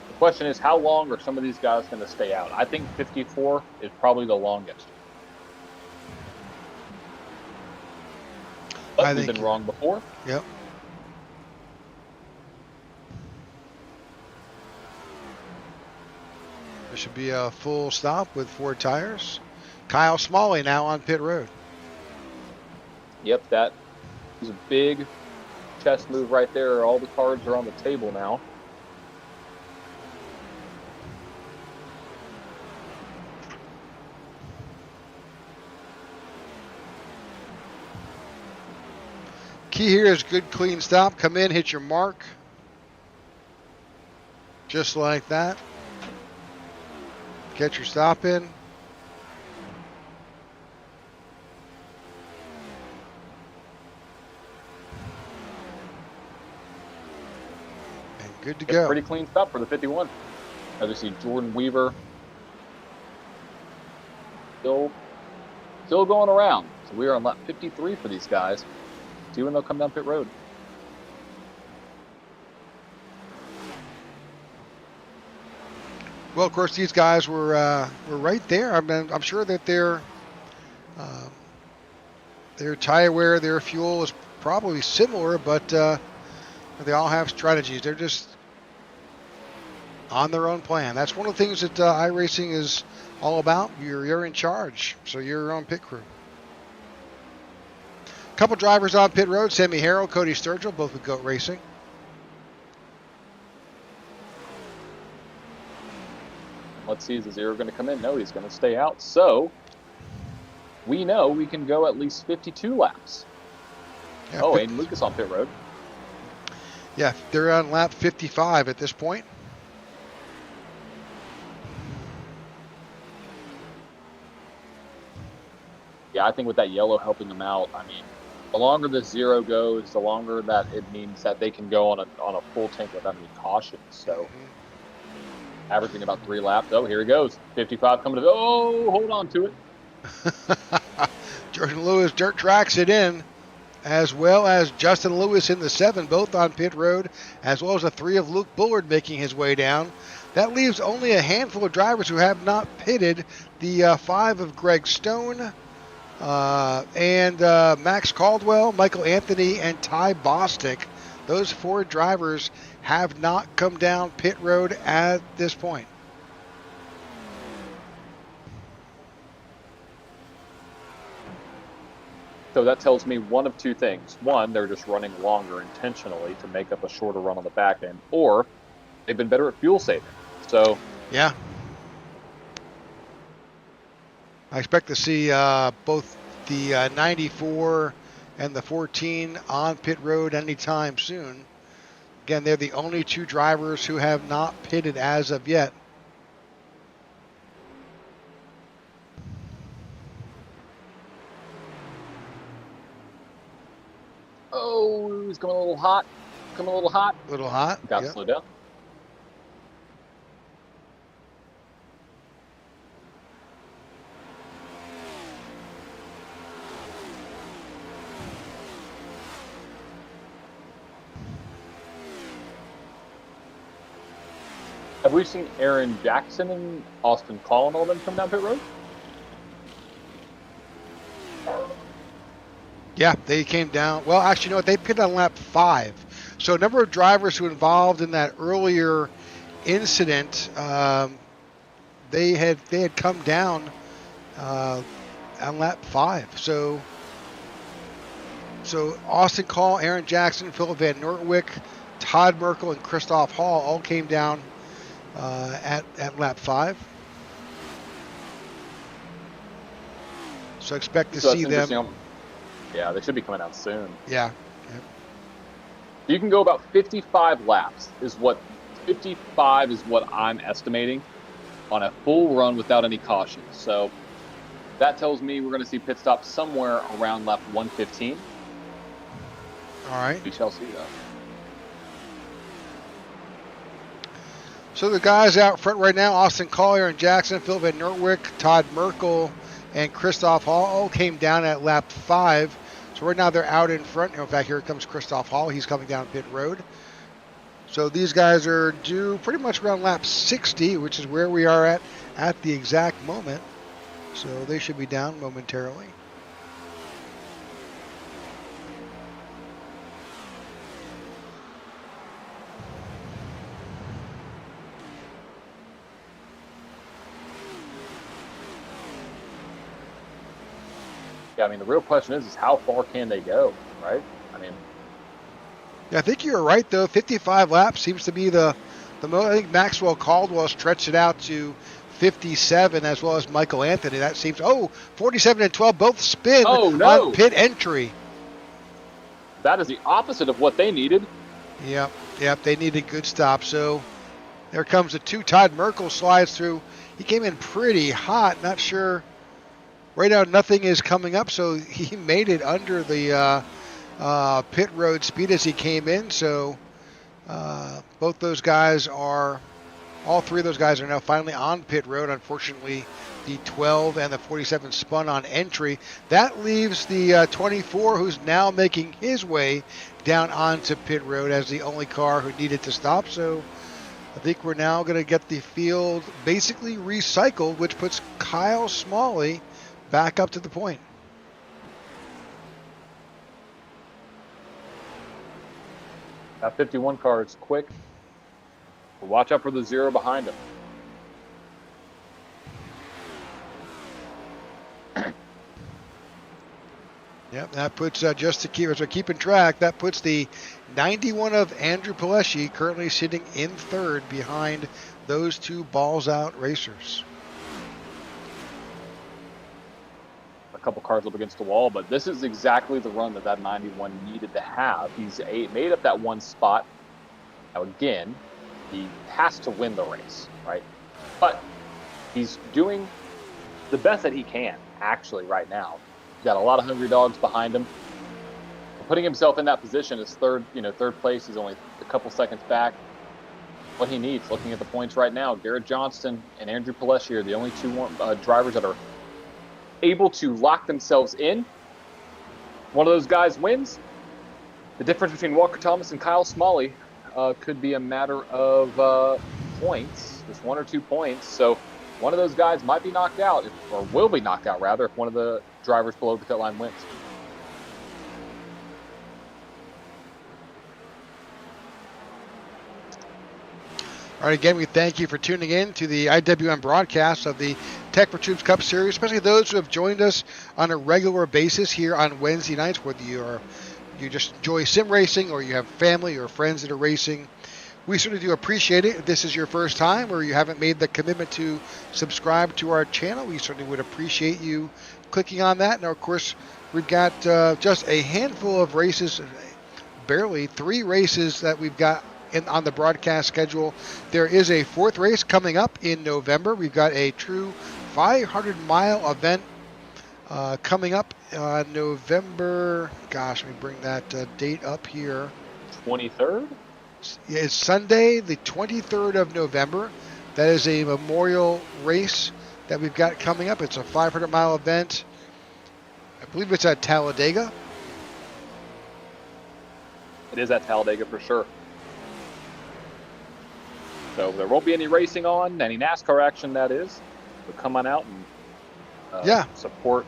The question is, how long are some of these guys going to stay out? I think 54 is probably the longest. But we've been wrong before. Yep. There should be a full stop with 4 tires. Kyle Smalley now on pit road. Yep, that is a big chess move right there. All the cards are on the table now. Key here is good, clean stop. Come in, hit your mark. Just like that. Get your stop in. And good to go. Pretty clean stop for the 51. As we see Jordan Weaver still going around. So we are on lap 53 for these guys. See when they'll come down pit road. Well, of course, these guys were right there. I mean, I'm sure that their tire wear, their fuel is probably similar, but they all have strategies. They're just on their own plan. That's one of the things that iRacing is all about. You're in charge, so you're your own pit crew. Couple drivers on pit road, Sammy Harrell, Cody Sturgill, both with GOAT Racing. Let's see, is the zero going to come in? No, he's going to stay out. So we know we can go at least 52 laps. Yeah, Aiden Lucas on pit road. Yeah, they're on lap 55 at this point. Yeah, I think with that yellow helping them out, I mean, the longer the zero goes, the longer that it means that they can go on a full tank without any caution. So, averaging about 3 laps. Oh, here he goes. 55 coming to. Oh, hold on to it. Jordan Lewis dirt tracks it in, as well as Justin Lewis in the 7, both on pit road, as well as a 3 of Luke Bullard making his way down. That leaves only a handful of drivers who have not pitted. The 5 of Greg Stone. And Max Caldwell, Michael Anthony, and Ty Bostic. Those 4 drivers have not come down pit road at this point. So that tells me one of 2 things. One, they're just running longer intentionally to make up a shorter run on the back end, or they've been better at fuel saving. So yeah. I expect to see both the 94 and the 14 on pit road anytime soon. Again, they're the only 2 drivers who have not pitted as of yet. Oh, he's coming a little hot. A little hot. Got to slow down. Have we seen Aaron Jackson and Austin Call and all them come down pit road? Yeah, they came down. Well, actually, you know what? They pitted on lap 5. So a number of drivers who were involved in that earlier incident, they had come down on lap 5. So Austin Call, Aaron Jackson, Philip Van Noordwijk, Todd Merkel, and Christoph Hall all came down at lap 5. So expect to see them. Yeah, they should be coming out soon. Yeah. You can go about 55 laps. 55 is what I'm estimating on a full run without any caution. So that tells me we're going to see pit stops somewhere around lap 115. All right. We shall see that. So the guys out front right now, Austin Collier and Jackson, Phil Van Nortwick, Todd Merkel, and Christoph Hall all came down at lap 5. So right now they're out in front. In fact, here comes Christoph Hall. He's coming down pit road. So these guys are due pretty much around lap 60, which is where we are at the exact moment. So they should be down momentarily. Yeah, I mean, the real question is how far can they go, right? I mean, yeah, I think you're right, though. 55 laps seems to be the most. I think Maxwell Caldwell stretched it out to 57, as well as Michael Anthony. That seems, 47 and 12 both spin on pit entry. That is the opposite of what they needed. Yep, they needed good stop. So there comes the 2. Todd Merkel slides through. He came in pretty hot. Not sure. Right now, nothing is coming up, so he made it under the pit road speed as he came in. So both those guys all 3 of those guys are now finally on pit road. Unfortunately, the 12 and the 47 spun on entry. That leaves the 24, who's now making his way down onto pit road as the only car who needed to stop. So I think we're now going to get the field basically recycled, which puts Kyle Smalley back up to the point. That 51 car is quick. But watch out for the 0 behind him. Yep, that puts, just to keep, as we're keeping track, that puts the 91 of Andrew Pileshi currently sitting in 3rd behind those 2 balls out racers. Couple cars up against the wall, but this is exactly the run that 91 needed to have. He's made up that 1 spot. Now again, he has to win the race, right? But he's doing the best that he can actually right now. He's got a lot of hungry dogs behind him. Putting himself in that position is third place. He's only a couple seconds back. What he needs, looking at the points right now, Garrett Johnston and Andrew Pileshi are the only 2 drivers that are able to lock themselves in. One of those guys wins. The difference between Walker Thomas and Kyle Smalley could be a matter of points, just 1 or 2 points. So one of those guys might be knocked out, or will be knocked out rather, if one of the drivers below the pit line wins. All right, again, we thank you for tuning in to the IWM broadcast of the Tech4Troops Cup Series, especially those who have joined us on a regular basis here on Wednesday nights, whether you just enjoy sim racing or you have family or friends that are racing. We certainly do appreciate it. If this is your first time or you haven't made the commitment to subscribe to our channel, we certainly would appreciate you clicking on that. And, of course, we've got just a handful of races, barely 3 races that we've got on the broadcast schedule. There is a 4th race coming up in November. We've got a true 500-mile event coming up November. Gosh, let me bring that date up here. 23rd? It's Sunday, the 23rd of November. That is a memorial race that we've got coming up. It's a 500-mile event. I believe it's at Talladega. It is at Talladega for sure. So there won't be any racing on, any NASCAR action, that is. So come on out and support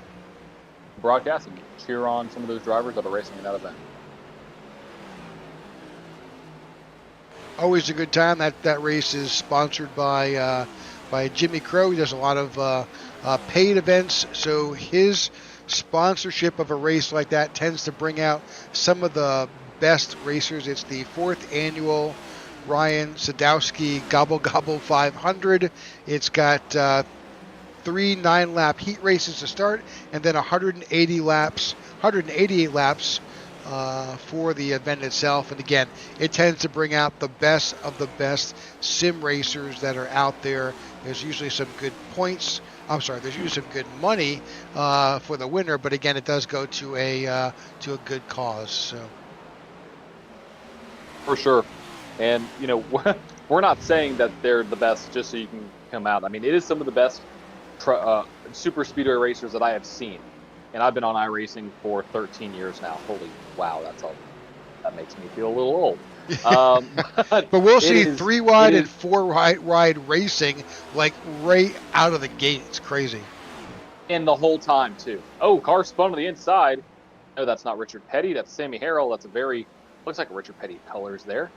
the broadcast and cheer on some of those drivers that are racing in that event. Always a good time. That race is sponsored by Jimmy Crow. He does a lot of paid events, so his sponsorship of a race like that tends to bring out some of the best racers. It's the 4th annual Ryan Sadowski Gobble Gobble 500. It's got 3 9-lap heat races to start, and then 188 laps for the event itself. And again, it tends to bring out the best of the best sim racers that are out there. There's usually some good points. There's usually some good money for the winner, but again, it does go to a good cause. So for sure. And we're not saying that they're the best just so you can come out. I mean, it is some of the best super speedway racers that I have seen. And I've been on iRacing for 13 years now. Holy wow, that makes me feel a little old. But we'll see 3 wide and 4 wide racing like right out of the gate. It's crazy. And the whole time too. Oh, car spun on the inside. No, that's not Richard Petty. That's Sammy Harrell. That's looks like a Richard Petty colors there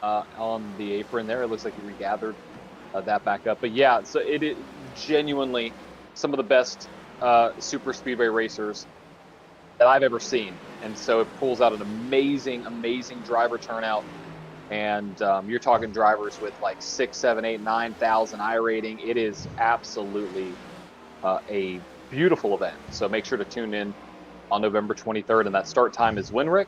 on the apron there. It looks like he regathered that back up. But yeah, so it is genuinely some of the best super speedway racers that I've ever seen. And so it pulls out an amazing, amazing driver turnout. And you're talking drivers with like 6, 7, 8, 9,000 iRating. It is absolutely a beautiful event. So make sure to tune in on November 23rd. And that start time is when, Rick?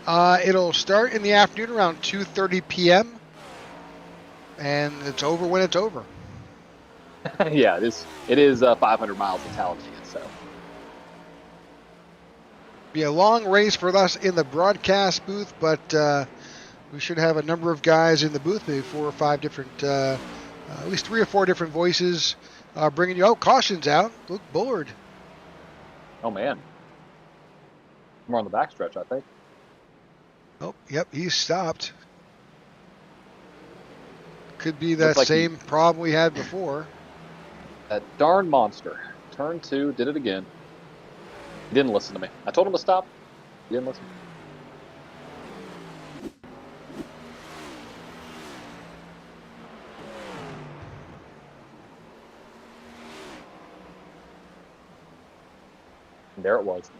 It'll start in the afternoon around 2:30 p.m. and it's over when it's over. Yeah, it is 500 miles of Talladega, so. Be a long race for us in the broadcast booth, but we should have a number of guys in the booth, maybe 4 or 5 different, at least 3 or 4 different voices bringing you. Oh, caution's out. Look, Bullard. Oh, man. More on the backstretch, I think. Oh, yep, he's stopped. Could be that like same problem we had before. That darn monster. Turn 2, did it again. He didn't listen to me. I told him to stop. He didn't listen. And there it was.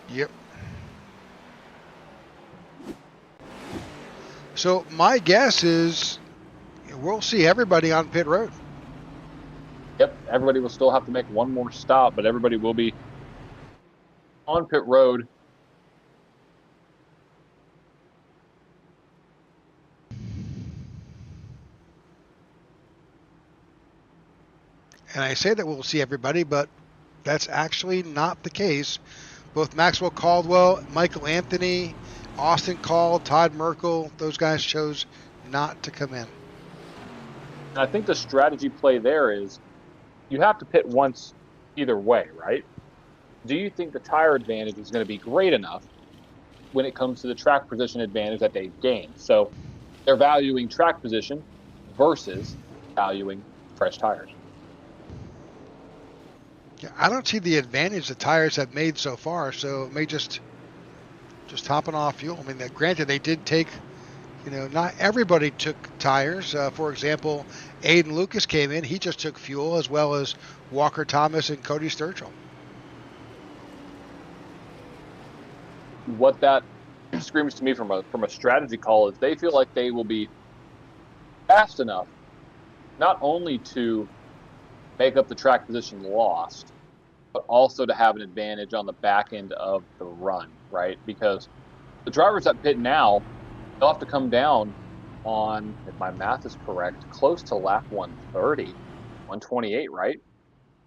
Yep. So my guess is we'll see everybody on pit road. Yep, everybody will still have to make one more stop, but everybody will be on pit road. And I say that we'll see everybody, but that's actually not the case. Both Maxwell Caldwell, Michael Anthony, Austin Call, Todd Merkel, those guys chose not to come in. And I think the strategy play there is you have to pit once either way, right? Do you think the tire advantage is going to be great enough when it comes to the track position advantage that they've gained? So they're valuing track position versus valuing fresh tires. Yeah, I don't see the advantage the tires have made so far, so it may just hopping off fuel. I mean, granted, they did take, not everybody took tires. For example, Aiden Lucas came in. He just took fuel, as well as Walker Thomas and Cody Sturgill. What that screams to me from a strategy call is they feel like they will be fast enough not only to make up the track position lost, but also to have an advantage on the back end of the run, right? Because the drivers that pit now, they'll have to come down on, if my math is correct, close to lap 130, 128, right?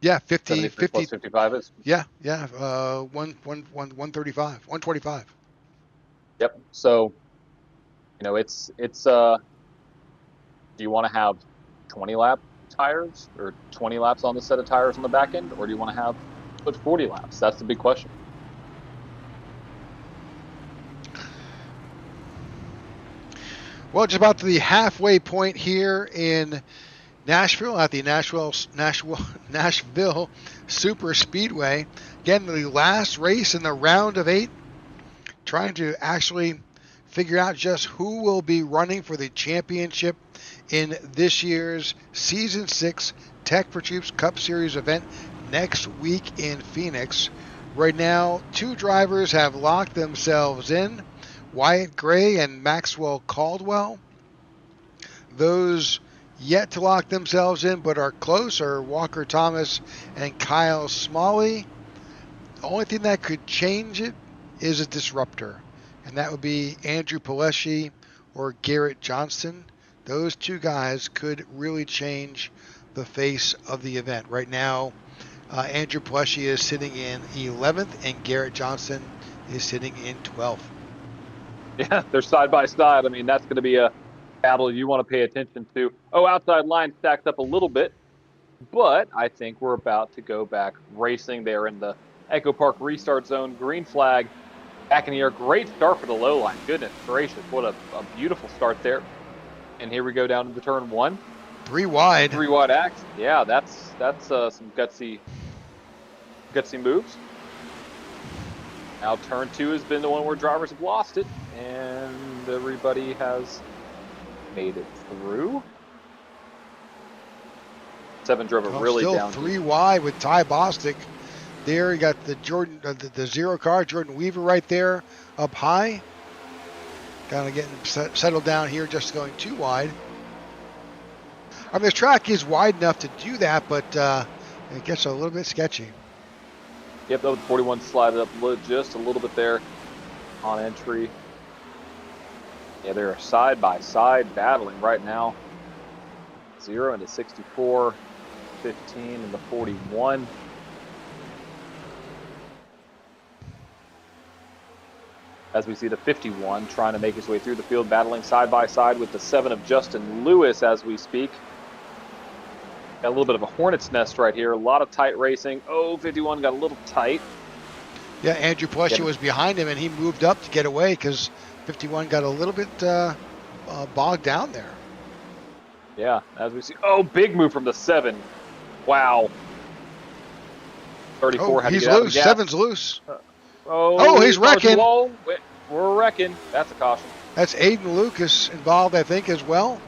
Yeah, 50 plus 55 is. Yeah, 135, 125. Yep. So, it's do you want to have 20 lap tires or 20 laps on the set of tires on the back end, or do you want to put 40 laps? That's the big question. Well, just about to the halfway point here in Nashville at the Nashville Superspeedway. Again, the last race in the round of 8, trying to actually figure out just who will be running for the championship in this year's Season 6 Tech4Troops Cup Series event next week in Phoenix. Right now, 2 drivers have locked themselves in, Wyatt Gray and Maxwell Caldwell. Those yet to lock themselves in but are close are Walker Thomas and Kyle Smalley. The only thing that could change it is a disruptor, and that would be Andrew Pileshi or Garrett Johnston. Those 2 guys could really change the face of the event. Right now, Andrew Pileshi is sitting in 11th, and Garrett Johnston is sitting in 12th. Yeah, they're side by side. I mean, that's going to be a battle you want to pay attention to. Oh, outside line stacked up a little bit, but I think we're about to go back racing there in the Echo Park restart zone. Green flag back in the air. Great start for the low line. Goodness gracious, what a beautiful start there. And here we go down to the turn 1. 3 wide. 3 wide axe. Yeah, that's some gutsy moves. Now turn 2 has been the one where drivers have lost it, and everybody has made it through. 7 drove it really still down. 3 wide with Ty Bostic. There you got the Jordan, the 0 car, Jordan Weaver right there up high. Kind of getting settled down here, just going 2 wide. I mean, this track is wide enough to do that, but it gets a little bit sketchy. Yep, that was 41 slided up just a little bit there on entry. Yeah, they're side by side battling right now. 0 into 64, 15 into 41. As we see the 51 trying to make his way through the field, battling side by side with the 7 of Justin Lewis as we speak. Got a little bit of a hornet's nest right here. A lot of tight racing. Oh, 51 got a little tight. Yeah, Andrew Pleshy was behind him, and he moved up to get away because 51 got a little bit bogged down there. Yeah, as we see. Oh, big move from the 7. Wow. 34 had to get out of the gas. 7's loose. Oh, he's wrecking. Whoa. We're wrecking. That's a caution. That's Aiden Lucas involved, I think, as well.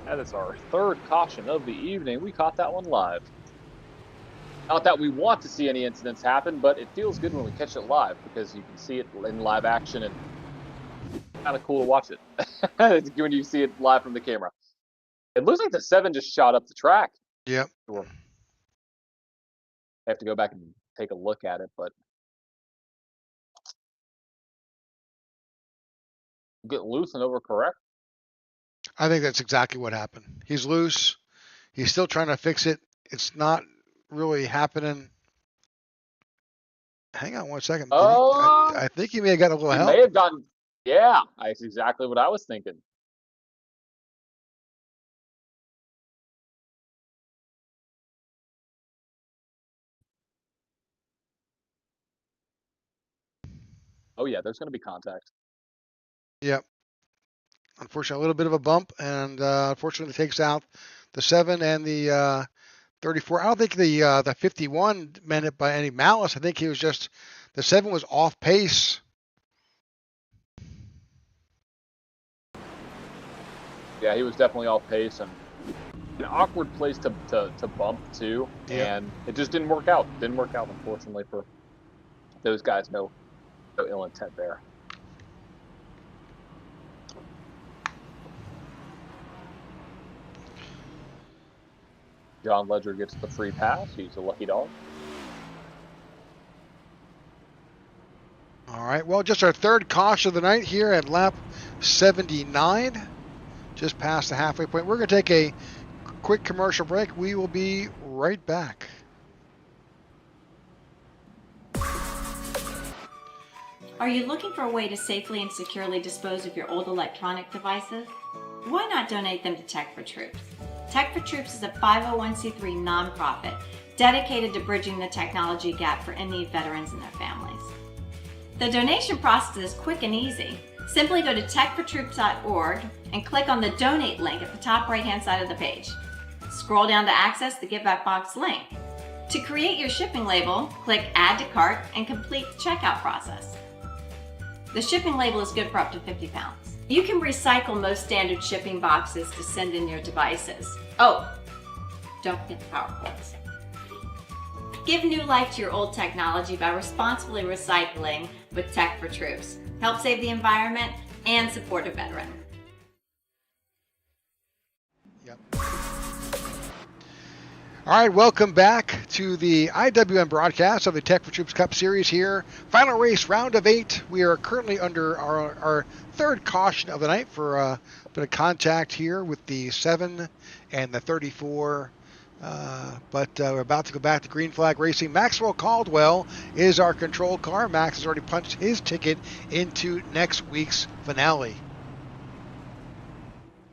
That is our 3rd caution of the evening. We caught that one live. Not that we want to see any incidents happen, but it feels good when we catch it live because you can see it in live action and kind of cool to watch it when you see it live from the camera. It looks like the 7 just shot up the track. Yep. I have to go back and take a look at it, but get loose and overcorrect. I think that's exactly what happened. He's loose. He's still trying to fix it. It's not really happening. Hang on one second. I think he may have gotten a little help. May have gotten. Yeah, that's exactly what I was thinking. Oh yeah, there's going to be contact. Yep. Unfortunately, a little bit of a bump, and unfortunately takes out the 7 and the 34. I don't think the 51 meant it by any malice. I think he was just, the 7 was off pace. Yeah, he was definitely off pace and an awkward place to bump too, and it just didn't work out. Didn't work out, unfortunately, for those guys. No ill intent there. John Ledger gets the free pass. He's a lucky dog. All right, well, just our 3rd caution of the night here at lap 79, just past the halfway point. We're going to take a quick commercial break. We will be right back. Are you looking for a way to safely and securely dispose of your old electronic devices? Why not donate them to Tech4Troops? Tech4Troops is a 501c3 nonprofit dedicated to bridging the technology gap for in-need veterans and their families. The donation process is quick and easy. Simply go to tech4troops.org and click on the donate link at the top right-hand side of the page. Scroll down to access the Give Back Box link. To create your shipping label, click Add to Cart and complete the checkout process. The shipping label is good for up to 50 pounds. You can recycle most standard shipping boxes to send in your devices. Oh, don't forget the power cords. Give new life to your old technology by responsibly recycling with Tech4Troops. Help save the environment and support a veteran. Yep. All right, welcome back to the IWM broadcast of the Tech4Troops Cup Series here. Final race, round of 8. We are currently under our 3rd caution of the night for a bit of contact here with the 7 and the 34. But we're about to go back to green flag racing. Maxwell Caldwell is our control car. Max has already punched his ticket into next week's finale.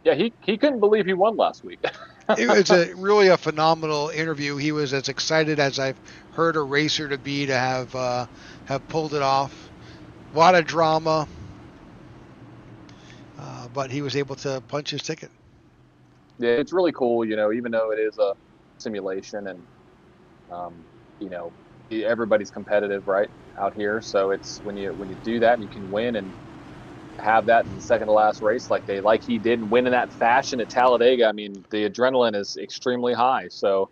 Yeah, he couldn't believe he won last week. It was really a phenomenal interview. He was as excited as I've heard a racer to be to have pulled it off. A lot of drama, but he was able to punch his ticket. Yeah, it's really cool, even though it is a simulation and um, you know, everybody's competitive, right, out here. So it's when you do that and you can win and have that in the second to last race like he did and win in that fashion at Talladega. I mean, the adrenaline is extremely high. So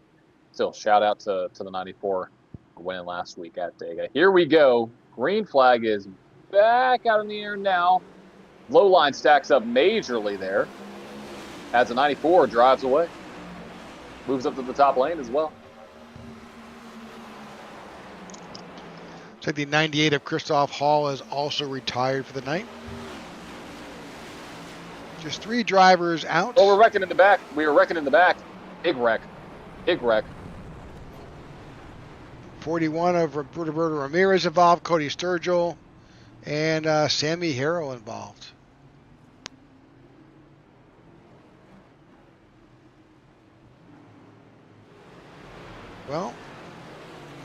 still shout out to the 94 for winning last week at Dega. Here we go. Green flag is back out in the air now. Low line stacks up majorly there as the 94 drives away. Moves up to the top lane as well. Looks like the 98 of Christoph Hall is also retired for the night. Just 3 drivers out. Oh, we're wrecking in the back. We were wrecking in the back. Big wreck. Big wreck. 41 of Roberto Ramirez involved, Cody Sturgill, and Sammy Harrell involved. Well,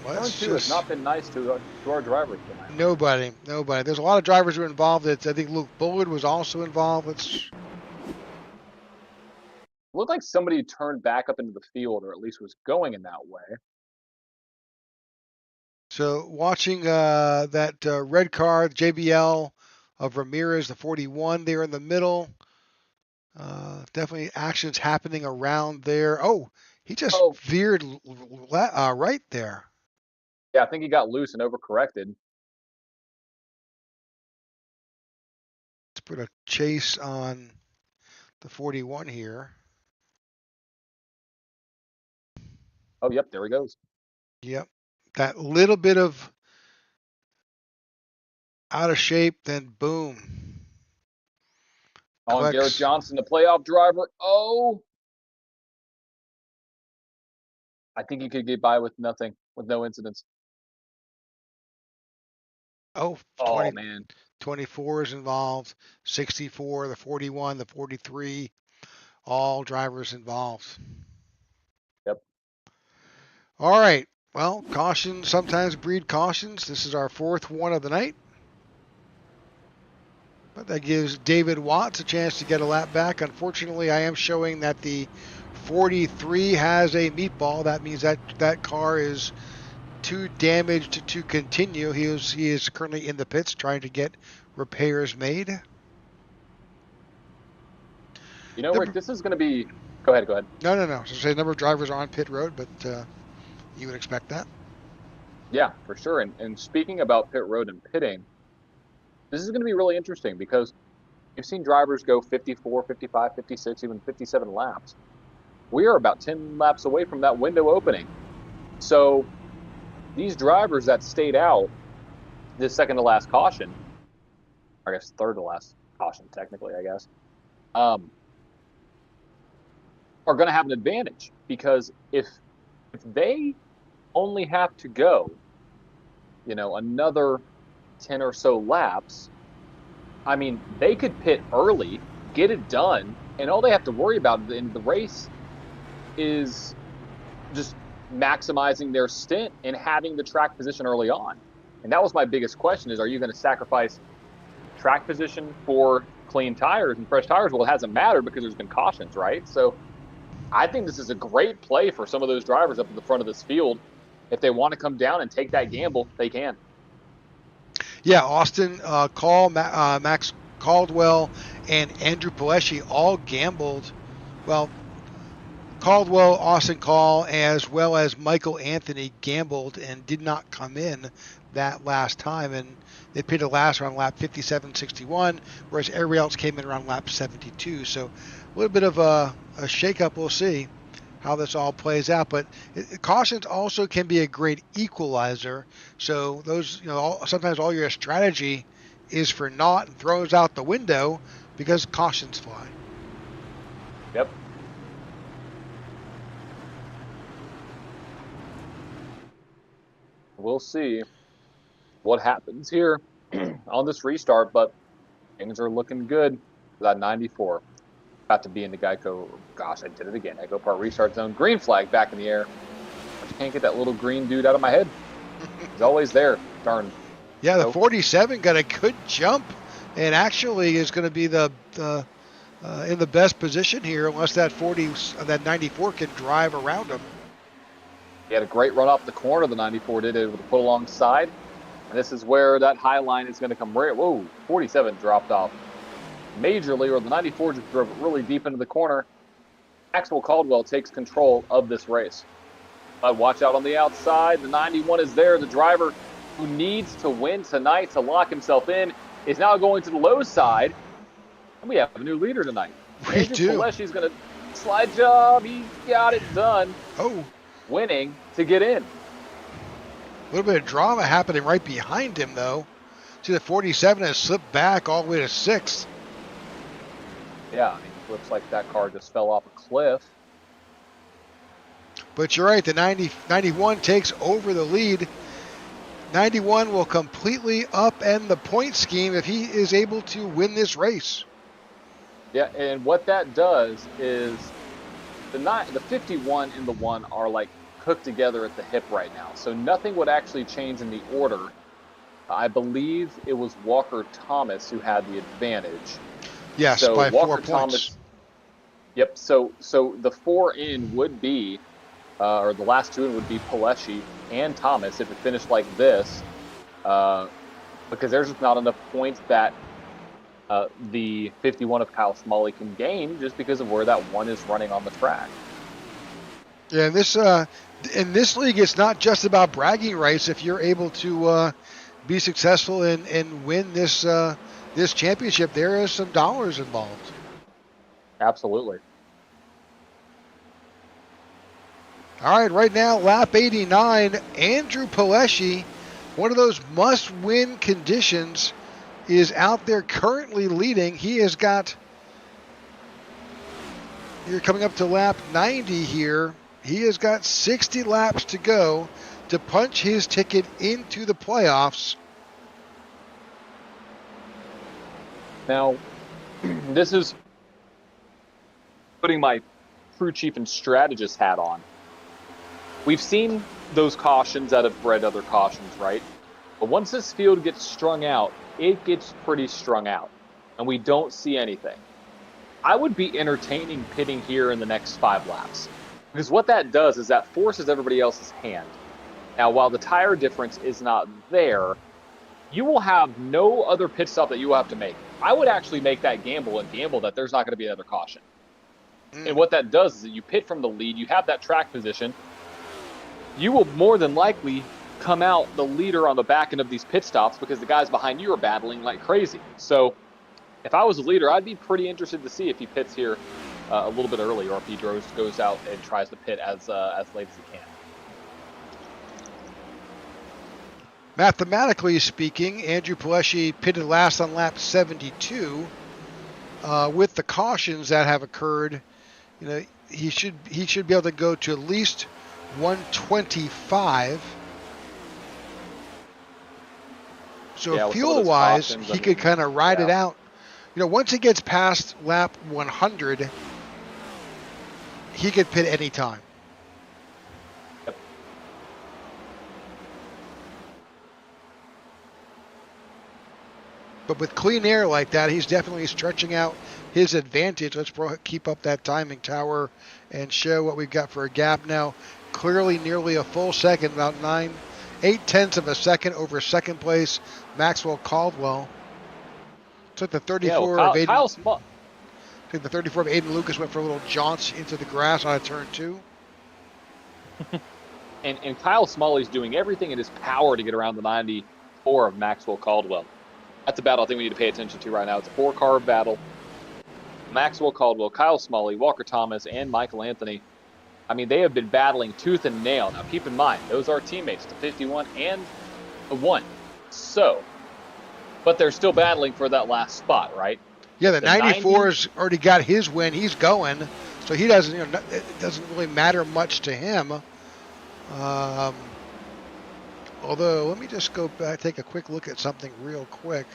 Turn 2 has not been nice to our drivers tonight. Nobody. There's a lot of drivers who are involved. I think Luke Bullard was also involved. It looked like somebody turned back up into the field, or at least was going in that way. So watching that red car, JBL of Ramirez, the 41 there in the middle. Definitely actions happening around there. Oh, he just veered right there. Yeah, I think he got loose and overcorrected. Let's put a chase on the 41 here. Oh, yep, there he goes. Yep. That little bit of out of shape, then boom. On Garrett Johnson, the playoff driver. Oh. I think he could get by with nothing, with no incidents. Oh, 20, man. 24 is involved, 64, the 41, the 43, all drivers involved. Yep. All right. Well, cautions sometimes breed cautions. This is our 4th one of the night. But that gives David Watts a chance to get a lap back. Unfortunately, I am showing that the 43 has a meatball. That means that car is too damaged to continue. He is currently in the pits trying to get repairs made. You know, Rick, this is going to be... Go ahead. No. So say number of drivers are on pit road, but you would expect that. Yeah, for sure. And speaking about pit road and pitting, this is going to be really interesting because you've seen drivers go 54, 55, 56, even 57 laps. We are about 10 laps away from that window opening. So these drivers that stayed out this second to last caution, I guess third to last caution, technically, I guess, are going to have an advantage because if they only have to go, another 10 or so laps, I mean, they could pit early, get it done, and all they have to worry about in the race is just maximizing their stint and having the track position early on. And that was my biggest question is, are you going to sacrifice track position for clean tires and fresh tires? Well, it hasn't mattered because there's been cautions, right? So I think this is a great play for some of those drivers up at the front of this field. If they want to come down and take that gamble, they can. Yeah, Austin Call, Max Caldwell, and Andrew Palesci all gambled. Well, Caldwell, Austin Call, as well as Michael Anthony gambled and did not come in that last time. And they pitted last around lap 57.61, whereas everybody else came in around lap 72. So a little bit of a shakeup. We'll see how this all plays out. But cautions also can be a great equalizer. So those, sometimes all your strategy is for naught and throws out the window because cautions fly. Yep. We'll see what happens here on this restart, but things are looking good for that 94. About to be in the Geico. Gosh, I did it again. Echo Park restart zone. Green flag back in the air. I just can't get that little green dude out of my head. He's always there. Darn. Yeah, the So, 47 got a good jump, and actually is going to be the in the best position here, unless that 94 can drive around him. he had a great run off the corner. The 94 did, able to put alongside. And this is where that high line is going to come right. Whoa, 47 dropped off majorly, or the 94 just drove it really deep into the corner. Maxwell Caldwell takes control of this race. But watch out on the outside. The 91 is there. The driver who needs to win tonight to lock himself in is now going to the low side. And we have a new leader tonight. We do. Paleshi's going to slide job. He got it done. Oh. Winning to get in. A little bit of drama happening right behind him, though. See, the 47 has slipped back all the way to 6th. Yeah, I mean, it looks like that car just fell off a cliff. But you're right, the 91 takes over the lead. 91 will completely upend the point scheme if he is able to win this race. Yeah, and what that does is the 51 and the 1 are like hooked together at the hip right now. So nothing would actually change in the order. I believe it was Walker Thomas who had the advantage. Yes, so by Walker 4 points. Thomas, yep, so the 4 in would be, or the last 2 in would be Paleshi and Thomas if it finished like this, because there's just not enough points that the 51 of Kyle Smalley can gain just because of where that 1 is running on the track. Yeah, in this league, it's not just about bragging rights. If you're able to be successful and win this championship, there is some dollars involved. Absolutely. All right now, lap 89, Andrew Paleshi, one of those must-win conditions, is out there currently leading. He has got, you're coming up to lap 90 here. He has got 60 laps to go to punch his ticket into the playoffs. Now, this is putting my crew chief and strategist hat on. We've seen those cautions that have bred other cautions, right? But once this field gets strung out, it gets pretty strung out, and we don't see anything. I would be entertaining pitting here in the next 5 laps, because what that does is that forces everybody else's hand. Now, while the tire difference is not there, you will have no other pit stop that you will have to make. I would actually make that gamble that there's not going to be another caution. And what that does is that you pit from the lead, you have that track position, you will more than likely come out the leader on the back end of these pit stops because the guys behind you are battling like crazy. So if I was a leader, I'd be pretty interested to see if he pits here a little bit early, or if he goes out and tries to pit as late as he can. Mathematically speaking, Andrew Paleshi pitted last on lap 72. With the cautions that have occurred, you know, he should be able to go to at least 125. So Yeah, fuel-wise, cautions, he could kind of ride it out. You know, once he gets past lap 100, he could pit any time. Yep. But with clean air like that, he's definitely stretching out his advantage. Let's keep up that timing tower and show what we've got for a gap now. Clearly nearly a full second, about 8/10 of a second over second place, Maxwell Caldwell. Took the 34 of Aiden. Took the 34 of Aiden Lucas, went for a little jaunt into the grass on a turn 2. and Kyle Smalley's doing everything in his power to get around the 94 of Maxwell Caldwell. That's a battle I think we need to pay attention to right now. It's a 4-car battle. Maxwell Caldwell, Kyle Smalley, Walker Thomas, and Michael Anthony. I mean, they have been battling tooth and nail. Now, keep in mind, those are teammates, the 51 and the 1. So, but they're still battling for that last spot, right? Yeah, the 94's already got his win. He's going, so he doesn't. You know, it doesn't really matter much to him. Although, let me just go back, take a quick look at something real quick.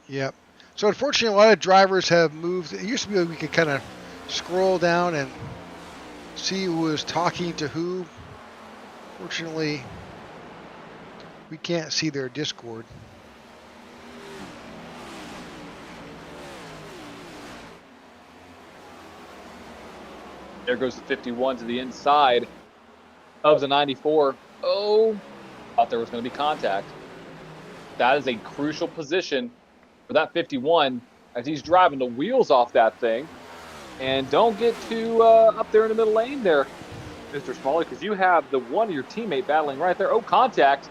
Yep. So unfortunately, a lot of drivers have moved. It used to be we could kind of scroll down and see who was talking to who. Fortunately, we can't see their Discord. There goes the 51 to the inside of the 94. Oh, thought there was going to be contact. That is a crucial position for that 51 as he's driving the wheels off that thing. And don't get too up there in the middle lane there, Mr. Smalley, because you have the one of your teammate battling right there. Oh, contact.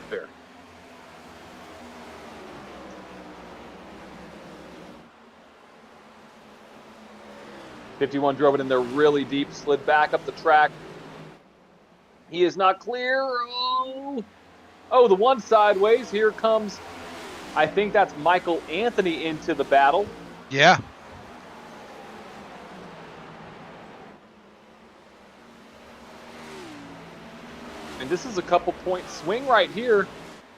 There. '51 drove it in there really deep, slid back up the track. He is not clear. Oh, the one sideways. Here comes, I think that's Michael Anthony into the battle. Yeah. And this is a couple point swing right here.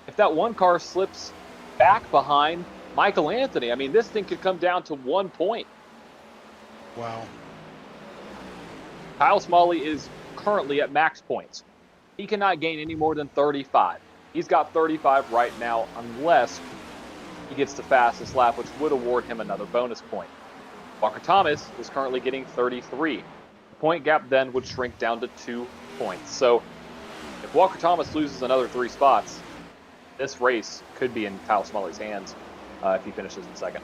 If that one car slips back behind Michael Anthony, I mean, this thing could come down to 1 point. Wow. Kyle Smalley is currently at max points. He cannot gain any more than 35. He's got 35 right now unless he gets the fastest lap, which would award him another bonus point. Walker Thomas is currently getting 33. The point gap then would shrink down to 2 points. So if Walker Thomas loses another 3 spots, this race could be in Kyle Smalley's hands if he finishes in second.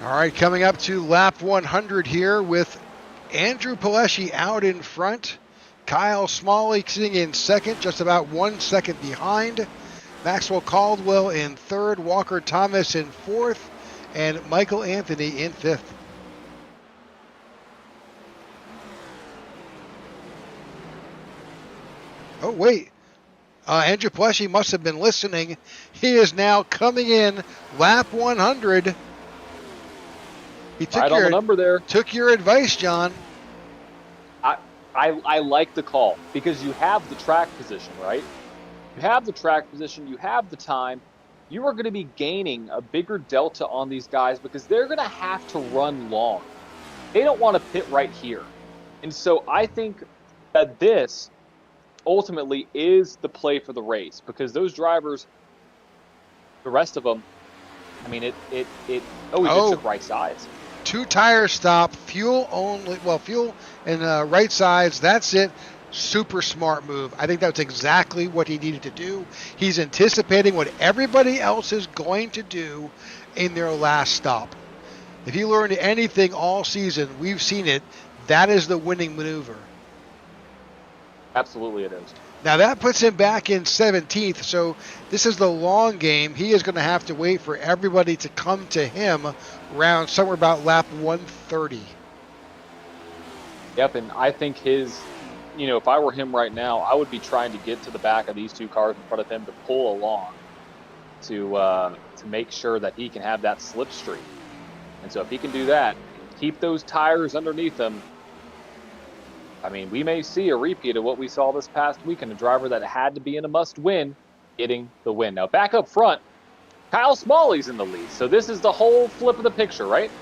All right, coming up to lap 100 here with Andrew Pileshi out in front. Kyle Smalley sitting in second, just about 1 second behind. Maxwell Caldwell in third, Walker Thomas in fourth, and Michael Anthony in fifth. Oh, wait. Andrew Pileshi must have been listening. He is now coming in lap 100. He took Right on the number there. Took your advice, John. I like the call because you have the track position, right? You have the track position. You have the time. You are going to be gaining a bigger delta on these guys because they're going to have to run long. They don't want to pit right here. And so I think that this ultimately is the play for the race because those drivers, the rest of them, I mean, he just took right sides. 2 tires stop, fuel only, well, fuel and right sides, that's it. Super smart move. I think that's exactly what he needed to do. He's anticipating what everybody else is going to do in their last stop. If he learned anything all season, we've seen it, that is the winning maneuver. Absolutely it is. Now that puts him back in 17th, so this is the long game. He is going to have to wait for everybody to come to him around somewhere about lap 130. Yep, and I think if I were him right now, I would be trying to get to the back of these 2 cars in front of him to pull along to make sure that he can have that slipstream. And so if he can do that, keep those tires underneath him, I mean, we may see a repeat of what we saw this past weekend, a driver that had to be in a must-win, getting the win. Now, back up front, Kyle Smalley's in the lead. So this is the whole flip of the picture, right?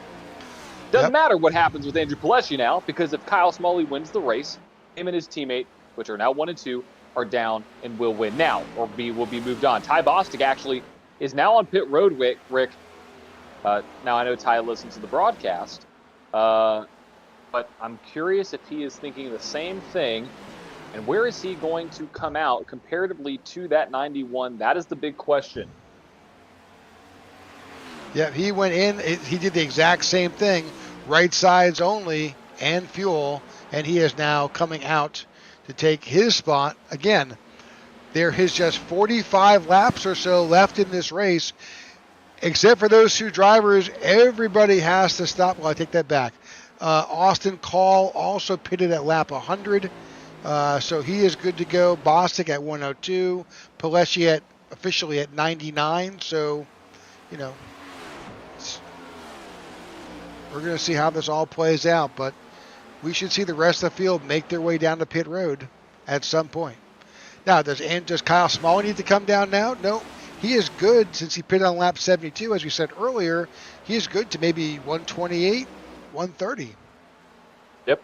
Doesn't matter what happens with Andrew Pileshi now, because if Kyle Smalley wins the race, him and his teammate, which are now 1 and 2, are down and will win now, or will be moved on. Ty Bostic actually is now on pit road, Rick. Now, I know Ty listens to the broadcast, but I'm curious if he is thinking the same thing, and where is he going to come out comparatively to that 91? That is the big question. Yeah, he went in, he did the exact same thing, right sides only and fuel, and he is now coming out to take his spot. Again, there is just 45 laps or so left in this race. Except for those 2 drivers, everybody has to stop. Well, I take that back. Austin Call also pitted at lap 100. So he is good to go. Bostic at 102. Paleshi officially at 99. So, you know, we're going to see how this all plays out. But we should see the rest of the field make their way down to pit road at some point. Now, does Kyle Smalley need to come down now? No. He is good since he pitted on lap 72. As we said earlier, he is good to maybe 128, 130. Yep.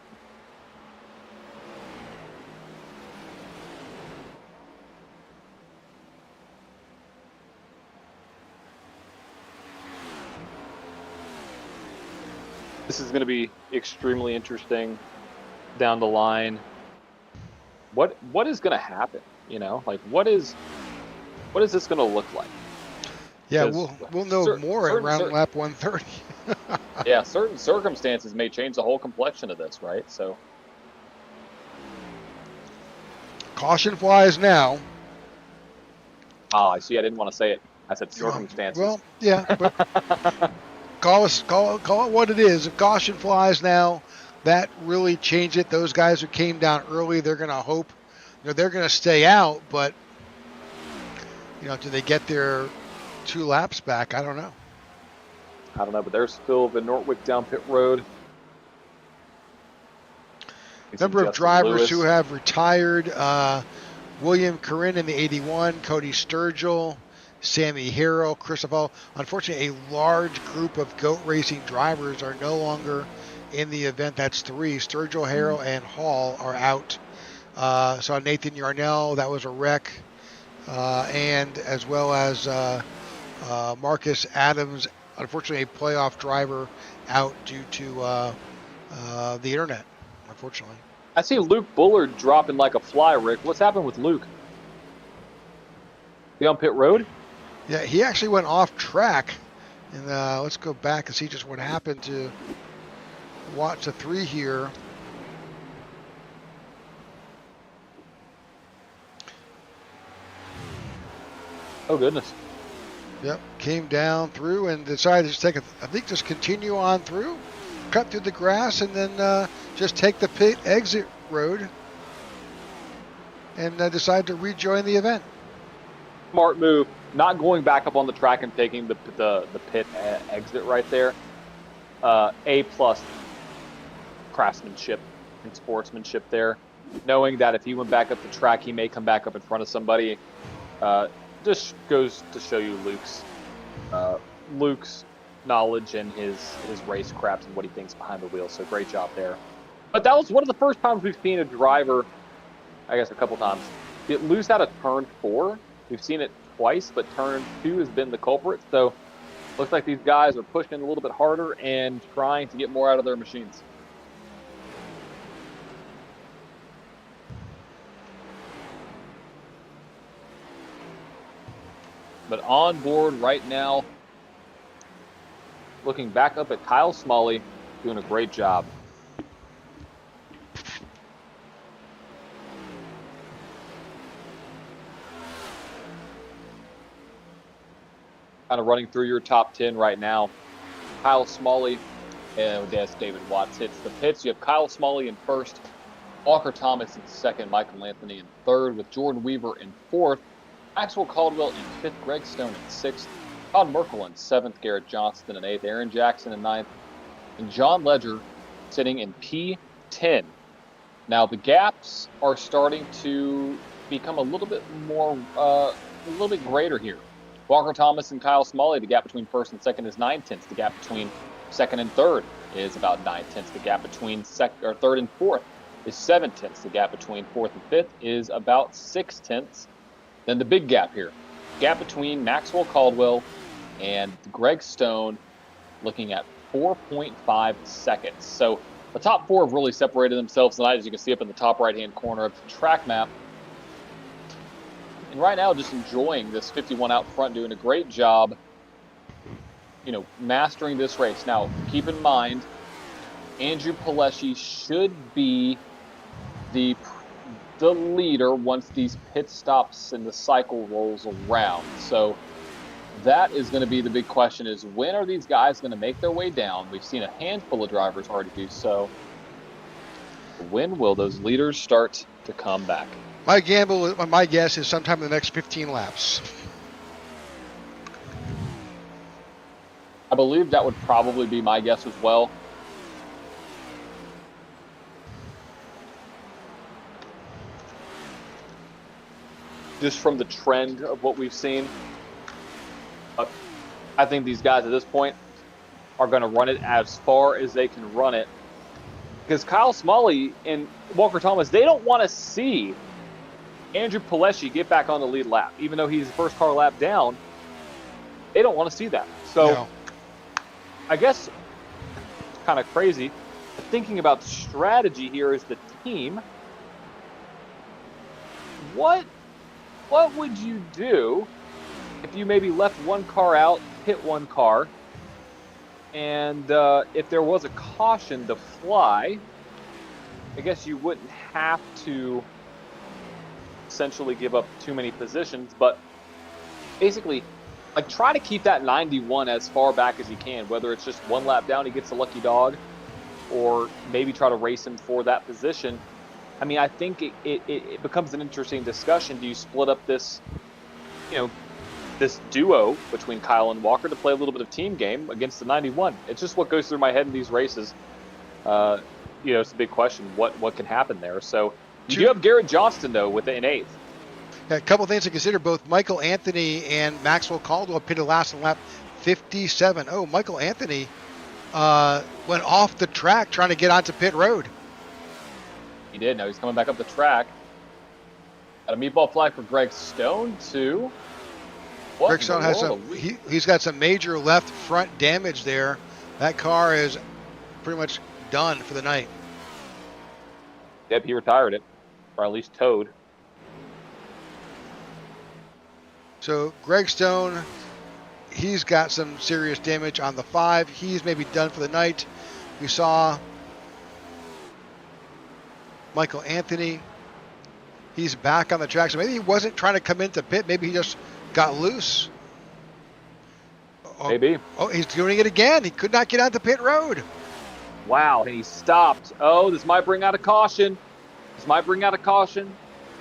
This is going to be extremely interesting down the line. What is going to happen? You know, like what is this going to look like? Yeah, we'll know more around lap 130. Yeah, certain circumstances may change the whole complexion of this, right? So, caution flies now. Oh, I see. I didn't want to say it. I said circumstances. Well, yeah, but call it what it is. If caution flies now, that really changed it. Those guys who came down early, they're going to hope, they're going to stay out. But do they get their 2 laps back? I don't know. But there's Phil Van Nortwick down pit road. Number of drivers who have retired: William Corinne in the 81, Cody Sturgill, Sammy Harrell, Christopher. Unfortunately, a large group of goat racing drivers are no longer in the event. That's 3. Sturgill, Harrell, and Hall are out. So Nathan Yarnell, that was a wreck. And as well as Marcus Adams, unfortunately a playoff driver, out due to the internet, unfortunately. I see Luke Bullard dropping like a fly, Rick. What's happened with Luke? He on pit road? Yeah, he actually went off track. And let's go back and see just what happened to watch the 3 here. Oh, goodness. Yep, came down through and decided to just continue on through, cut through the grass, and then just take the pit exit road and decide to rejoin the event. Smart move, not going back up on the track and taking the pit exit right there. A+ craftsmanship and sportsmanship there, knowing that if he went back up the track, he may come back up in front of somebody. Just goes to show you Luke's knowledge and his race craft and what he thinks behind the wheel. So great job there. But that was one of the first times we've seen a driver, I guess a couple times, get loose out of turn 4. We've seen it twice, but turn 2 has been the culprit. So looks like these guys are pushing a little bit harder and trying to get more out of their machines. But on board right now, looking back up at Kyle Smalley, doing a great job. Kind of running through your top 10 right now. Kyle Smalley, and that's David Watts hits the pits. You have Kyle Smalley in first, Walker Thomas in second, Michael Anthony in third, with Jordan Weaver in fourth, Maxwell Caldwell in fifth, Greg Stone in sixth, Todd Merkel in seventh, Garrett Johnston in eighth, Aaron Jackson in ninth, and John Ledger sitting in P10. Now the gaps are starting to become a little bit more, a little bit greater here. Walker Thomas and Kyle Smalley, the gap between first and second is 9/10. The gap between second and third is about 9/10. The gap between third and fourth is 7/10. The gap between fourth and fifth is about 6/10. Then the big gap here, gap between Maxwell Caldwell and Greg Stone, looking at 4.5 seconds. So the top 4 have really separated themselves tonight, as you can see up in the top right-hand corner of the track map. And right now, just enjoying this 51 out front, doing a great job, mastering this race. Now, keep in mind, Andrew Paleshi should be the leader once these pit stops and the cycle rolls around. So that is going to be the big question, is when are these guys going to make their way down? We've seen a handful of drivers already do so. When will those leaders start to come back? My guess is sometime in the next 15 laps. I believe that would probably be my guess as well. Just from the trend of what we've seen. I think these guys at this point are going to run it as far as they can run it. Because Kyle Smalley and Walker Thomas, they don't want to see Andrew Pileshi get back on the lead lap. Even though he's the first car lap down, they don't want to see that. So No. I guess it's kind of crazy. Thinking about strategy here as the team, what would you do if you maybe left one car out, hit one car, and if there was a caution to fly, I guess you wouldn't have to essentially give up too many positions, but basically, like, try to keep that 91 as far back as you can, whether it's just one lap down, he gets a lucky dog, or maybe try to race him for that position. I mean, I think it becomes an interesting discussion. Do you split up this, this duo between Kyle and Walker to play a little bit of team game against the 91? It's just what goes through my head in these races. It's a big question. What can happen there? So you do have Garrett Johnston, though, with an 8th. A couple things to consider. Both Michael Anthony and Maxwell Caldwell pitted last in lap 57. Oh, Michael Anthony went off the track trying to get onto pit road. He did. Now he's coming back up the track. Got a meatball flag for Greg Stone, too. Greg Stone has he's got some major left front damage there. That car is pretty much done for the night. Yep, he retired it, or at least towed. So Greg Stone, he's got some serious damage on the 5. He's maybe done for the night. We saw Michael Anthony. He's back on the track. So maybe he wasn't trying to come into pit. Maybe he just got loose. Maybe. Oh, he's doing it again. He could not get onto pit road. Wow, and he stopped. Oh, this might bring out a caution.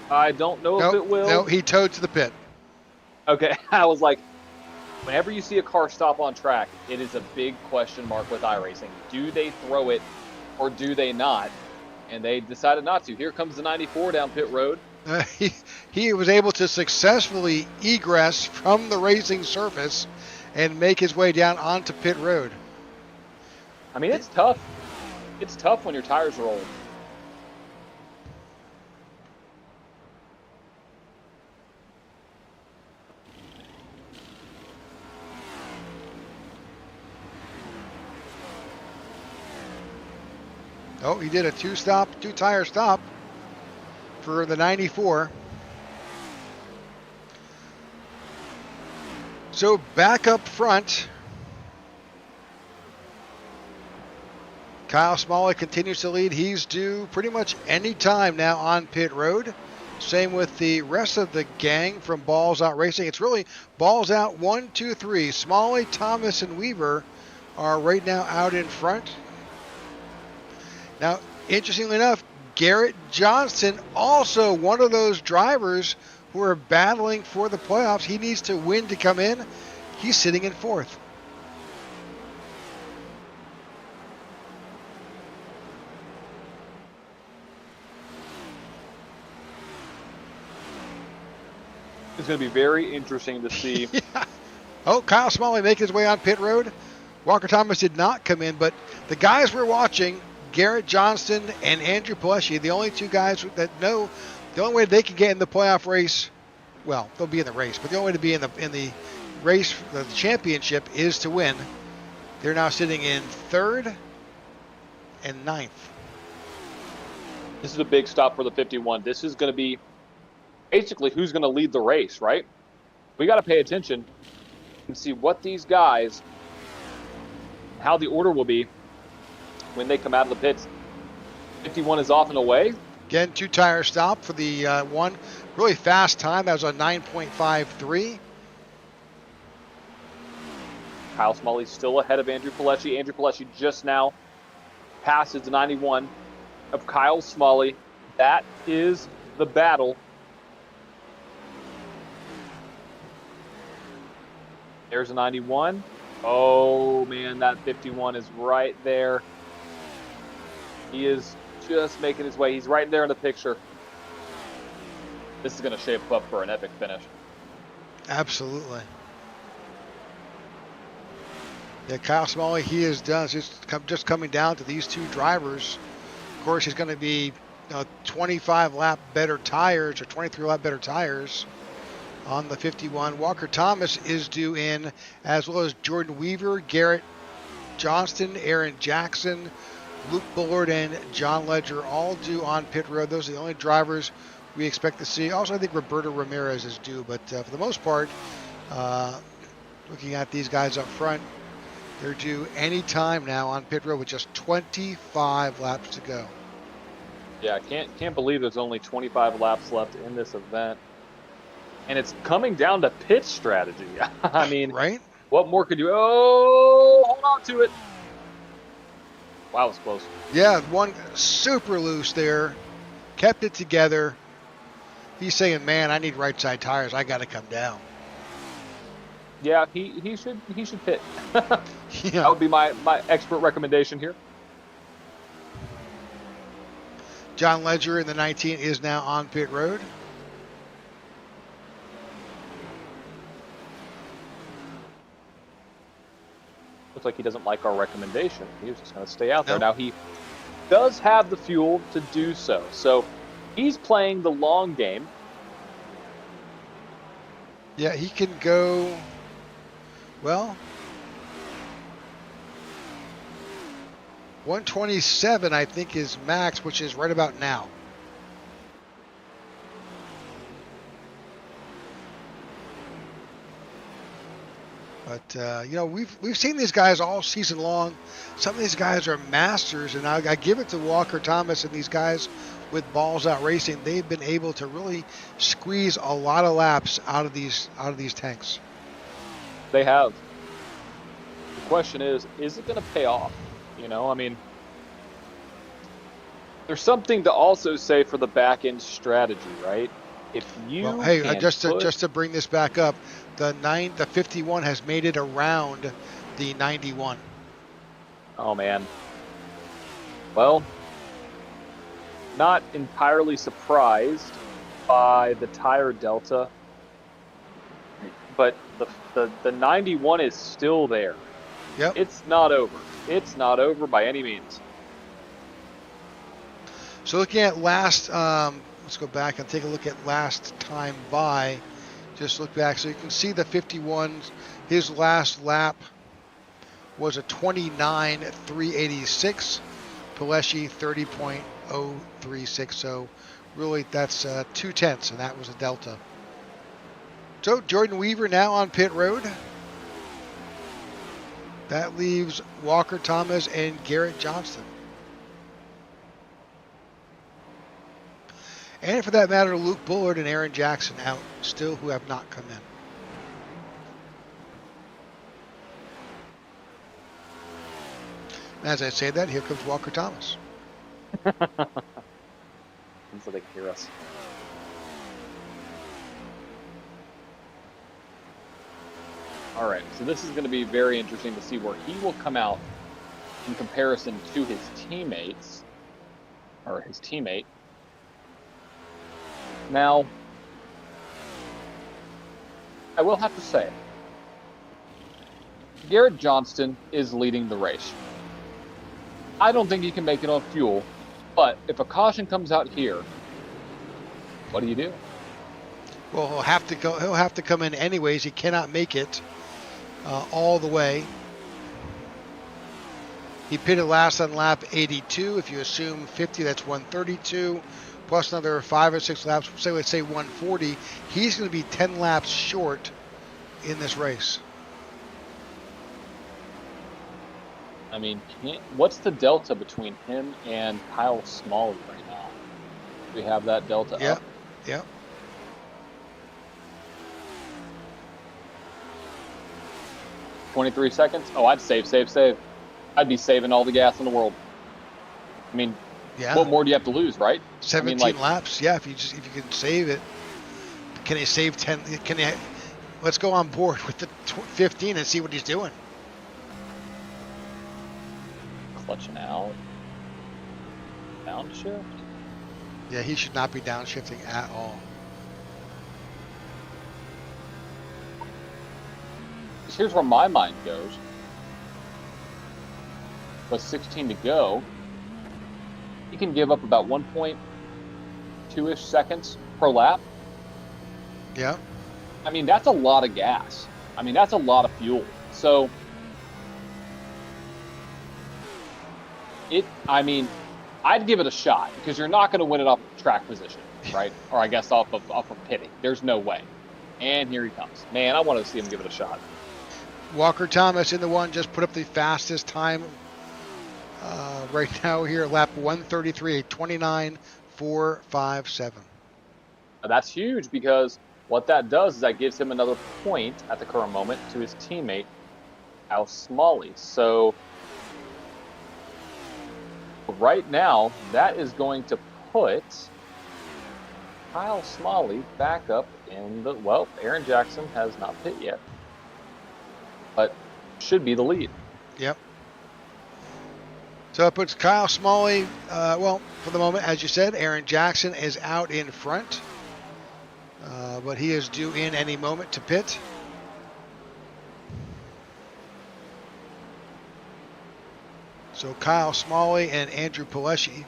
I don't know if it will. No, he towed to the pit. Okay, I was like, whenever you see a car stop on track, it is a big question mark with iRacing. Do they throw it or do they not? And they decided not to. Here comes the 94 down pit road. He was able to successfully egress from the racing surface and make his way down onto pit road. I mean, it's tough. It's tough when your tires are old. Oh, he did a two-tire stop for the 94. So back up front, Kyle Smalley continues to lead. He's due pretty much any time now on pit road. Same with the rest of the gang from Balls Out Racing. It's really Balls Out 1, 2, 3. Smalley, Thomas, and Weaver are right now out in front. Now, interestingly enough, Garrett Johnston, also one of those drivers who are battling for the playoffs. He needs to win to come in. He's sitting in 4th. It's going to be very interesting to see. Yeah. Oh, Kyle Smalley making his way on pit road. Walker Thomas did not come in, but the guys we're watching, Garrett Johnston and Andrew Pileshi, the only two guys that know the only way they can get in the playoff race, well, they'll be in the race, but the only way to be in the race, the championship, is to win. They're now sitting in 3rd and 9th. This is a big stop for the 51. This is going to be basically who's going to lead the race, right? We got to pay attention and see what these guys, how the order will be when they come out of the pits. 51 is off and away. Again, two-tire stop for the one. Really fast time. That was a 9.53. Kyle Smalley still ahead of Andrew Pileshi. Andrew Pileshi just now passes the 91. of Kyle Smalley. That is the battle. There's a 91. Oh, man, that 51 is right there. He is just making his way. He's right there in the picture. This is going to shape up for an epic finish. Absolutely. Yeah, Kyle Smalley, he is done. It's just coming down to these two drivers. Of course, he's going to be 25 lap better tires or 23 lap better tires on the 51. Walker Thomas is due in, as well as Jordan Weaver, Garrett Johnston, Aaron Jackson, Luke Bullard, and John Ledger, all due on pit road. Those are the only drivers we expect to see. Also, I think Roberto Ramirez is due, but for the most part, looking at these guys up front, they're due any time now on pit road with just 25 laps to go. Yeah, can't believe there's only 25 laps left in this event. And it's coming down to pit strategy. I mean, right? What more could you... Oh, hold on to it. Wow, it was close. Yeah, one super loose there. Kept it together. He's saying, man, I need right side tires. I got to come down. Yeah, he should pit. Yeah. That would be my expert recommendation here. John Ledger in the 19 is now on pit road. Looks like he doesn't like our recommendation. He was just going to stay out there. Nope. Now, he does have the fuel to do so. So he's playing the long game. Yeah, he can go, well, 127, I think, is max, which is right about now. But we've seen these guys all season long. Some of these guys are masters, and I give it to Walker Thomas and these guys with Balls Out Racing. They've been able to really squeeze a lot of laps out of these tanks. They have. The question is it going to pay off? I mean, there's something to also say for the back end strategy, right? If you just to bring this back up, the 51 has made it around the 91. Oh man. Well, not entirely surprised by the tire delta, but the 91 is still there. Yep. It's not over. It's not over by any means. So looking at last, let's go back and take a look at last time by. Just look back, so you can see the 51. His last lap was a 29.386. Pileshi 30.036. So really, that's 2/10, and that was a delta. So Jordan Weaver now on pit road. That leaves Walker Thomas and Garrett Johnston. And for that matter, Luke Bullard and Aaron Jackson out still, who have not come in. As I say that, here comes Walker Thomas. So they can hear us. All right, so this is going to be very interesting to see where he will come out in comparison to his teammates, or his teammate. Now, I will have to say, Garrett Johnston is leading the race. I don't think he can make it on fuel, but if a caution comes out here, what do you do? Well, he'll have to go. He'll have to come in anyways. He cannot make it all the way. He pitted last on lap 82. If you assume 50, that's 132. Plus another 5 or 6 laps, let's say 140, he's going to be 10 laps short in this race. I mean, what's the delta between him and Kyle Smalley right now? Do we have that delta up? Yep. 23 seconds? Oh, I'd save. I'd be saving all the gas in the world. I mean, Yeah. What more do you have to lose, right? 17 laps. Yeah, if you can save it. Can he save 10? Let's go on board with the 15 and see what he's doing. Clutching out. Downshift? Yeah, he should not be downshifting at all. Here's where my mind goes. With 16 to go, he can give up about 1.2-ish seconds per lap. Yeah. I mean, that's a lot of gas. I mean, that's a lot of fuel. So, I'd give it a shot because you're not going to win it off of track position, right? Or I guess off of pitting. There's no way. And here he comes. Man, I want to see him give it a shot. Walker Thomas in the one just put up the fastest time right now here, lap 133, 29.457. That's huge because what that does is that gives him another point at the current moment to his teammate, Kyle Smalley. So right now, that is going to put Kyle Smalley back up in the, well, Aaron Jackson has not pit yet, but should be the lead. Yep. So it puts Kyle Smalley, well, for the moment, as you said, Aaron Jackson is out in front, but he is due in any moment to pit. So Kyle Smalley and Andrew Pileshi,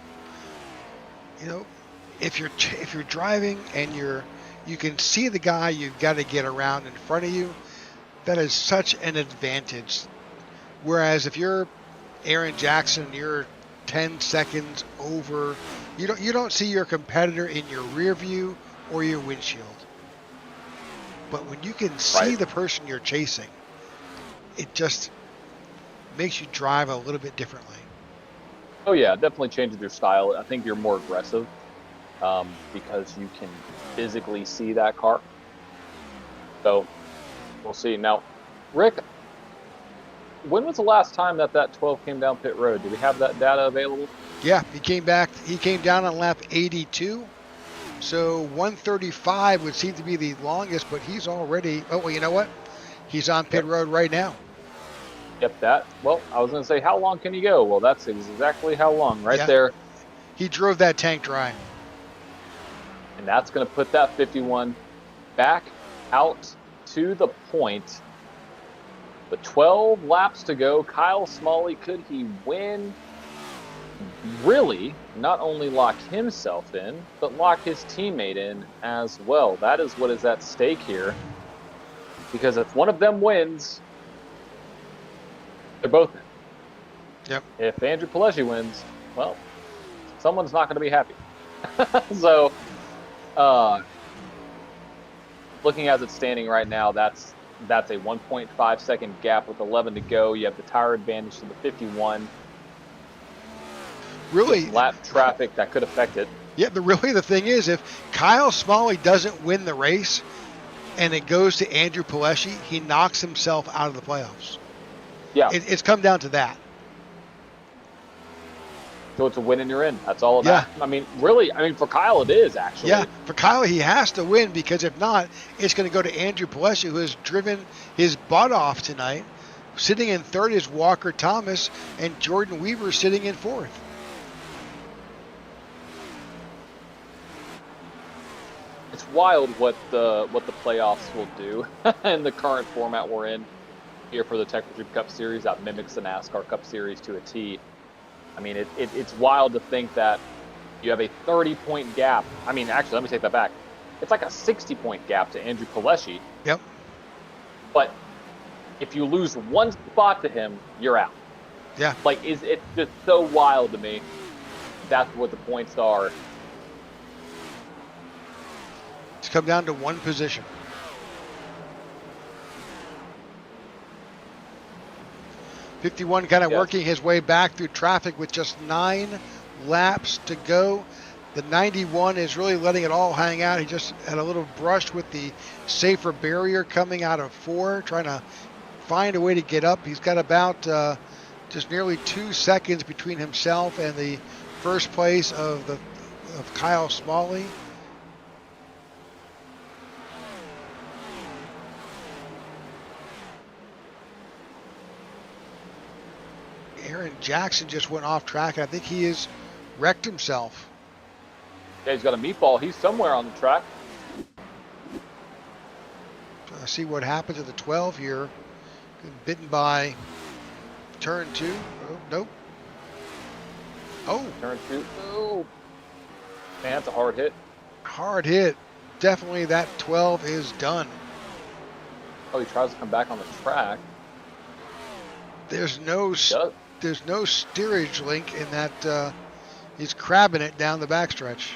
you know, if you're driving and you can see the guy you've got to get around in front of you, that is such an advantage. Whereas if you're Aaron Jackson, you're 10 seconds over, you don't see your competitor in your rear view or your windshield. But when you can see the person you're chasing, it just makes you drive a little bit differently. Oh yeah, definitely changes your style. I think you're more aggressive because you can physically see that car. So we'll see. Now, Rick, when was the last time that 12 came down pit road? Do we have that data available? Yeah, he came back. He came down on lap 82. So 135 would seem to be the longest, but he's already, oh, well, you know what? He's on pit road right now. Yep, well, I was going to say, how long can he go? Well, that's exactly how long right there. He drove that tank dry. And that's going to put that 51 back out to the point. With 12 laps to go, Kyle Smalley, could he win? Really, not only lock himself in, but lock his teammate in as well. That is what is at stake here. Because if one of them wins, they're both in. Yep. If Andrew Pileshi wins, well, someone's not going to be happy. So, looking as it's standing right now, that's a 1.5 second gap with 11 to go. You have the tire advantage to the 51. Really, lap traffic that could affect it. Yeah, the thing is, if Kyle Smalley doesn't win the race and it goes to Andrew Pileshi, he knocks himself out of the playoffs. Yeah. It's come down to that. So it's a win and you're in. That's all of that. I mean, really, for Kyle it is, actually. Yeah, for Kyle he has to win because if not, it's going to go to Andrew Pileshi, who has driven his butt off tonight. Sitting in third is Walker Thomas, and Jordan Weaver sitting in fourth. It's wild what the playoffs will do in the current format we're in here for the Tech4Troops Cup Series that mimics the NASCAR Cup Series to a T. I mean, it's wild to think that you have a 30-point gap. I mean, actually, let me take that back. It's like a 60-point gap to Andrew Pileshi. Yep. But if you lose one spot to him, you're out. Yeah. Like, it's just so wild to me. That's what the points are. It's come down to one position. '51 kind of working his way back through traffic with just 9 laps to go. The 91 is really letting it all hang out. He just had a little brush with the safer barrier coming out of 4, trying to find a way to get up. He's got about just nearly 2 seconds between himself and the first place of Kyle Smalley. Aaron Jackson just went off track, and I think he has wrecked himself. Yeah, he's got a meatball. He's somewhere on the track. So I see what happens at the 12 here. Bitten by turn 2. Oh, nope. Oh. Turn 2. Oh. Man, that's a hard hit. Hard hit. Definitely that 12 is done. Oh, he tries to come back on the track. There's no steerage link in that. He's crabbing it down the backstretch.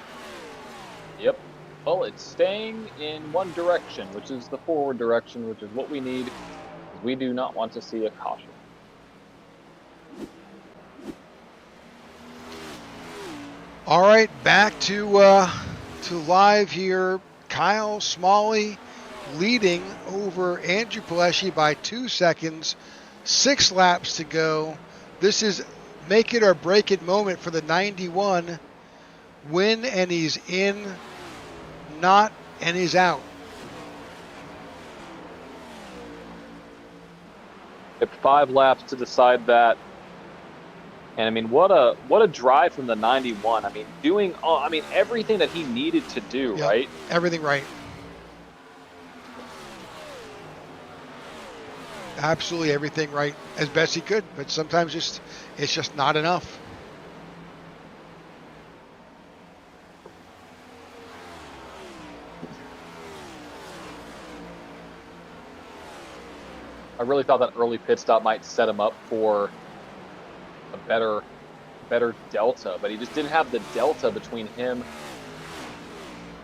Yep. Well, it's staying in one direction, which is the forward direction, which is what we need. We do not want to see a caution. All right, back to live here. Kyle Smalley leading over Andrew Pileshi by 2 seconds. 6 laps to go. This is make it or break it moment for the 91. Win and he's in, not and he's out. At 5 laps to decide that. And I mean, what a drive from the 91. I mean, doing everything that he needed to do, Yep, right? Everything right. Absolutely everything right as best he could, but sometimes it's just not enough. I really thought that early pit stop might set him up for a better delta, but he just didn't have the delta between him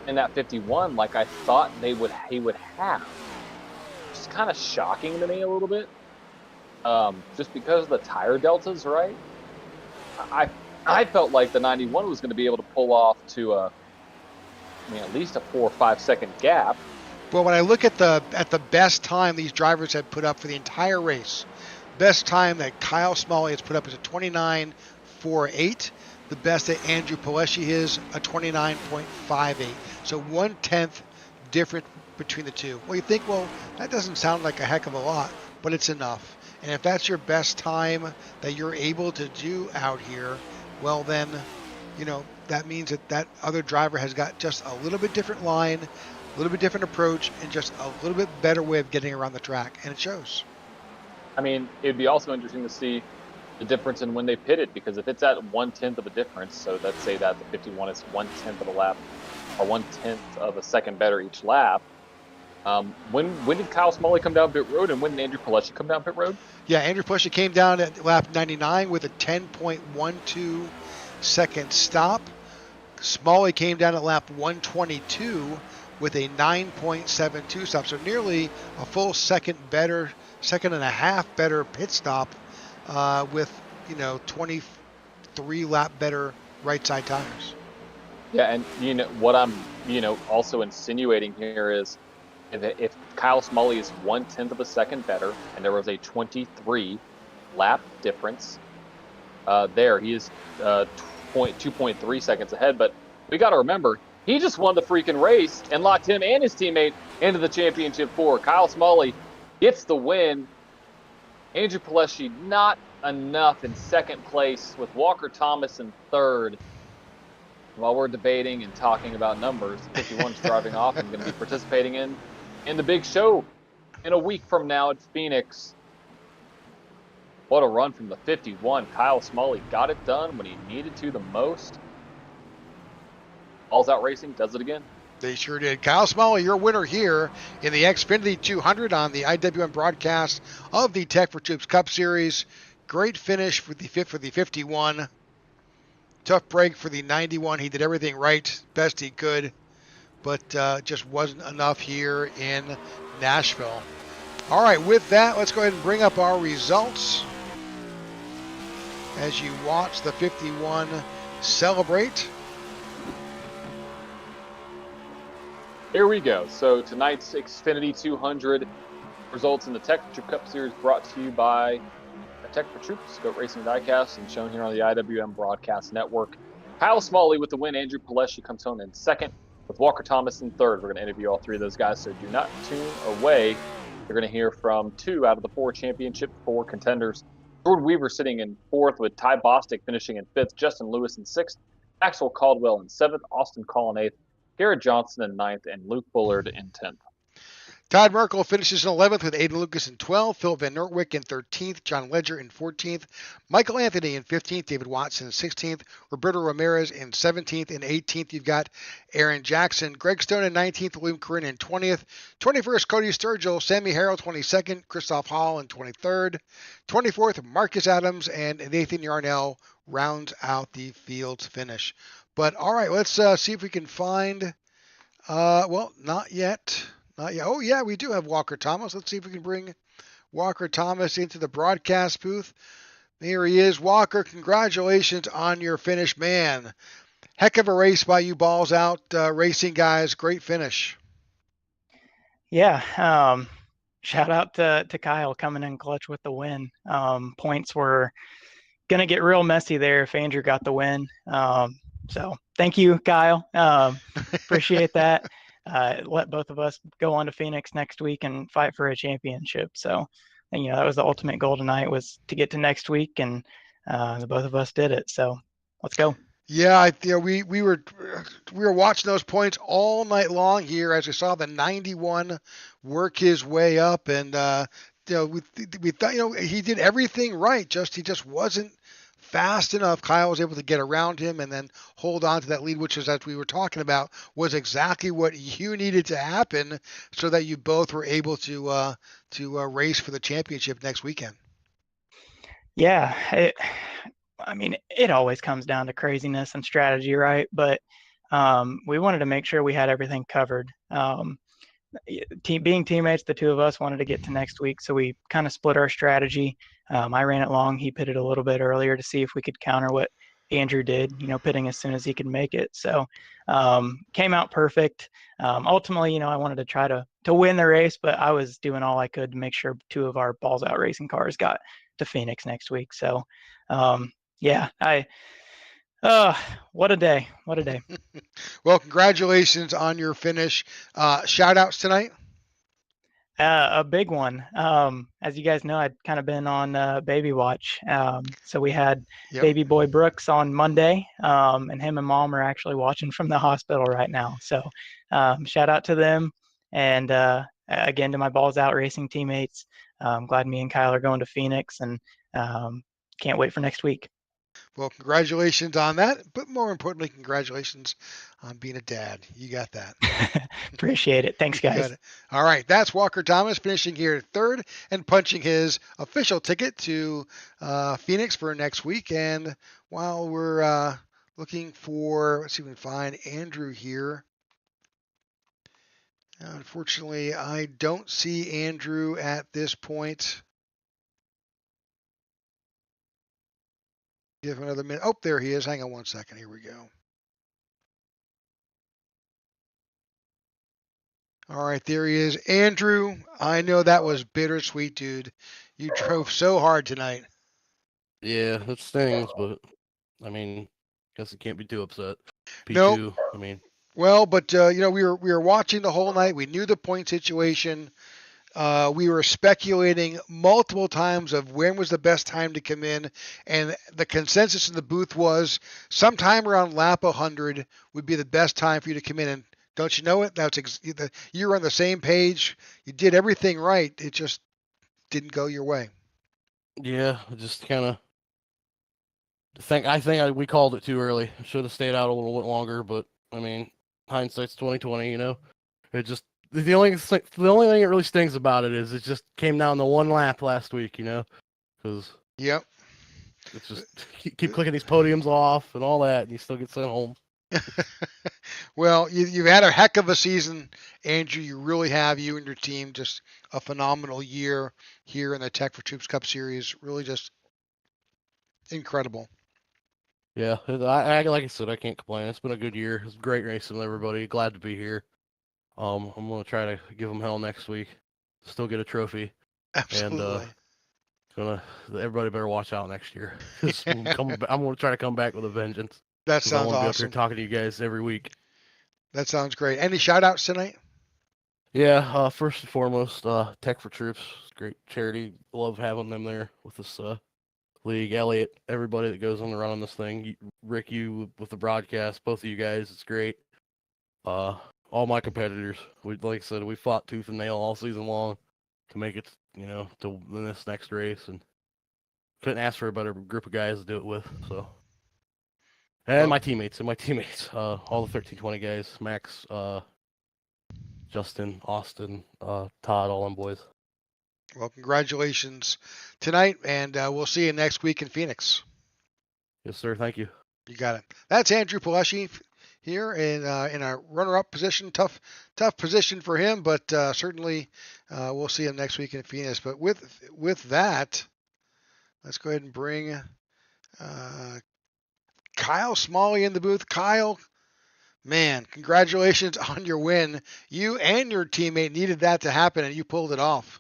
and that 51 like I thought he would have. It's kind of shocking to me a little bit, just because of the tire deltas, right? I felt like the 91 was going to be able to pull off to at least a 4 or 5 second gap. Well, when I look at the best time these drivers have put up for the entire race, best time that Kyle Smalley has put up is a 29.48. The best that Andrew Pileshi is a 29.58. So 1/10 difference between the two. Well, you think, well, that doesn't sound like a heck of a lot, but it's enough. And if that's your best time that you're able to do out here, well then, that means that other driver has got just a little bit different line, a little bit different approach, and just a little bit better way of getting around the track, and it shows. I mean, it'd be also interesting to see the difference in when they pitted, because if it's at 1/10 of a difference, so let's say that the 51 is 1/10 of a lap, or 1/10 of a second better each lap. When did Kyle Smalley come down pit road, and when did Andrew Pileshi come down pit road? Yeah, Andrew Pileshi came down at lap 99 with a 10.12 second stop. Smalley came down at lap 122 with a 9.72 stop, so nearly a full second and a half better pit stop, with 23 lap better right side tires. Yeah, and what I'm also insinuating here is if Kyle Smalley is 1/10 of a second better, and there was a 23 lap difference, there he is 2.3 seconds ahead. But we got to remember, he just won the freaking race and locked him and his teammate into the championship 4. Kyle Smalley gets the win. Andrew Pileshi not enough in second place, with Walker Thomas in third. While we're debating and talking about numbers, 51's driving off and going to be participating in the big show in a week from now at Phoenix. What a run from the 51. Kyle Smalley got it done when he needed to the most. Balls Out Racing does it again. They sure did. Kyle Smalley, your winner here in the Xfinity 200 on the IWM broadcast of the Tech4Troops Cup Series. Great finish for the 51. Tough break for the 91. He did everything right, best he could, but just wasn't enough here in Nashville. All right, with that, let's go ahead and bring up our results as you watch the 51 celebrate. Here we go. So tonight's Xfinity 200 results in the Tech4Troops Cup Series, brought to you by Tech4Troops, Goat Racing Diecast, and shown here on the IWM Broadcast Network. Kyle Smalley with the win. Andrew Pileshi comes home in second, with Walker Thomas in third. We're going to interview all three of those guys, so do not tune away. You're going to hear from 2 out of the 4 championship 4 contenders. Jordan Weaver sitting in fourth, with Ty Bostic finishing in fifth, Justin Lewis in sixth, Maxwell Caldwell in seventh, Austin Call in eighth, Garrett Johnson in ninth, and Luke Bullard in 10th. Todd Merkel finishes in 11th with Aiden Lucas in 12th, Phil Van Nortwick in 13th, John Ledger in 14th, Michael Anthony in 15th, David Watson in 16th, Roberto Ramirez in 17th. In 18th, you've got Aaron Jackson, Greg Stone in 19th, William Corinne in 20th, 21st, Cody Sturgill, Sammy Harrell 22nd, Christoph Hall in 23rd, 24th, Marcus Adams, and Nathan Yarnell rounds out the field's finish. But all right, let's see if we can find, well, not yet. Oh, yeah, we do have Walker Thomas. Let's see if we can bring Walker Thomas into the broadcast booth. Here he is. Walker, congratulations on your finish, man. Heck of a race by you balls out racing guys. Great finish. Yeah. Shout out to Kyle coming in clutch with the win. Points were going to get real messy there if Andrew got the win. So thank you, Kyle. Appreciate that. Let both of us go on to Phoenix next week and fight for a championship. So, and, that was the ultimate goal tonight, was to get to next week, and the both of us did it. So let's go. Yeah, we were watching those points all night long here as we saw the 91 work his way up, and we thought he did everything right. He just wasn't fast enough. Kyle was able to get around him and then hold on to that lead, which is, as we were talking about, was exactly what you needed to happen so that you both were able to race for the championship next weekend. Yeah, it always comes down to craziness and strategy, right? But we wanted to make sure we had everything covered. Being teammates, the two of us wanted to get to next week, so we kind of split our strategy. I ran it long. He pitted a little bit earlier to see if we could counter what Andrew did, pitting as soon as he could make it. So came out perfect. Ultimately, I wanted to try to win the race, but I was doing all I could to make sure 2 of our balls out racing cars got to Phoenix next week. So yeah, what a day. What a day. Well, congratulations on your finish. Shout outs tonight. A big one. As you guys know, I'd kind of been on baby watch. So we had baby boy Brooks on Monday, and him and mom are actually watching from the hospital right now. So shout out to them. And again, to my balls out racing teammates. Glad me and Kyle are going to Phoenix, and can't wait for next week. Well, congratulations on that, but more importantly, congratulations on being a dad. You got that. Appreciate it. Thanks, guys. All right, that's Walker Thomas finishing here third and punching his official ticket to Phoenix for next week. And while we're looking for, let's see if we can find Andrew here. Unfortunately, I don't see Andrew at this point. Give him another minute. Oh, there he is. Hang on one second. Here we go. All right, there he is. Andrew, I know that was bittersweet, dude. You drove so hard tonight. Yeah, it stings, but guess you can't be too upset. P2, nope. Well, but we were watching the whole night. We knew the point situation. We were speculating multiple times of when was the best time to come in, and the consensus in the booth was sometime around lap 100 would be the best time for you to come in. And don't you know it? You were on the same page. You did everything right. It just didn't go your way. Yeah, just kind of I think we called it too early. Should have stayed out a little bit longer, but hindsight's 20/20. It just. The only thing that really stings about it is it just came down to one lap last week, because it's just keep clicking these podiums off and all that, and you still get sent home. Well, you've had a heck of a season, Andrew. You really have. You and your team, just a phenomenal year here in the Tech4Troops Cup Series. Really just incredible. Yeah, like I said, I can't complain. It's been a good year. It's great racing with everybody. Glad to be here. I'm gonna try to give them hell next week. Still get a trophy. Absolutely. And everybody better watch out next year. I'm gonna try to come back with a vengeance. That because I sounds want to be up here awesome. talking to you guys every week. That sounds great. Any shout outs tonight? Yeah, first and foremost, Tech4Troops, great charity. Love having them there with this league. Elliot, everybody that goes on the run on this thing. Rick, you with the broadcast, both of you guys, it's great. All my competitors, like I said, we fought tooth and nail all season long to make it, to win this next race, and couldn't ask for a better group of guys to do it with. So, and Well, my teammates, all the 1320 guys, Max, Justin, Austin, Todd, all them boys. well, congratulations tonight, and we'll see you next week in Phoenix. Yes, sir. Thank you. You got it. That's Andrew Pileshi here in a runner-up position. Tough position for him, but certainly we'll see him next week in Phoenix. But with that, let's go ahead and bring Kyle Smalley in the booth. Kyle, man, congratulations on your win. You and your teammate needed that to happen, and you pulled it off.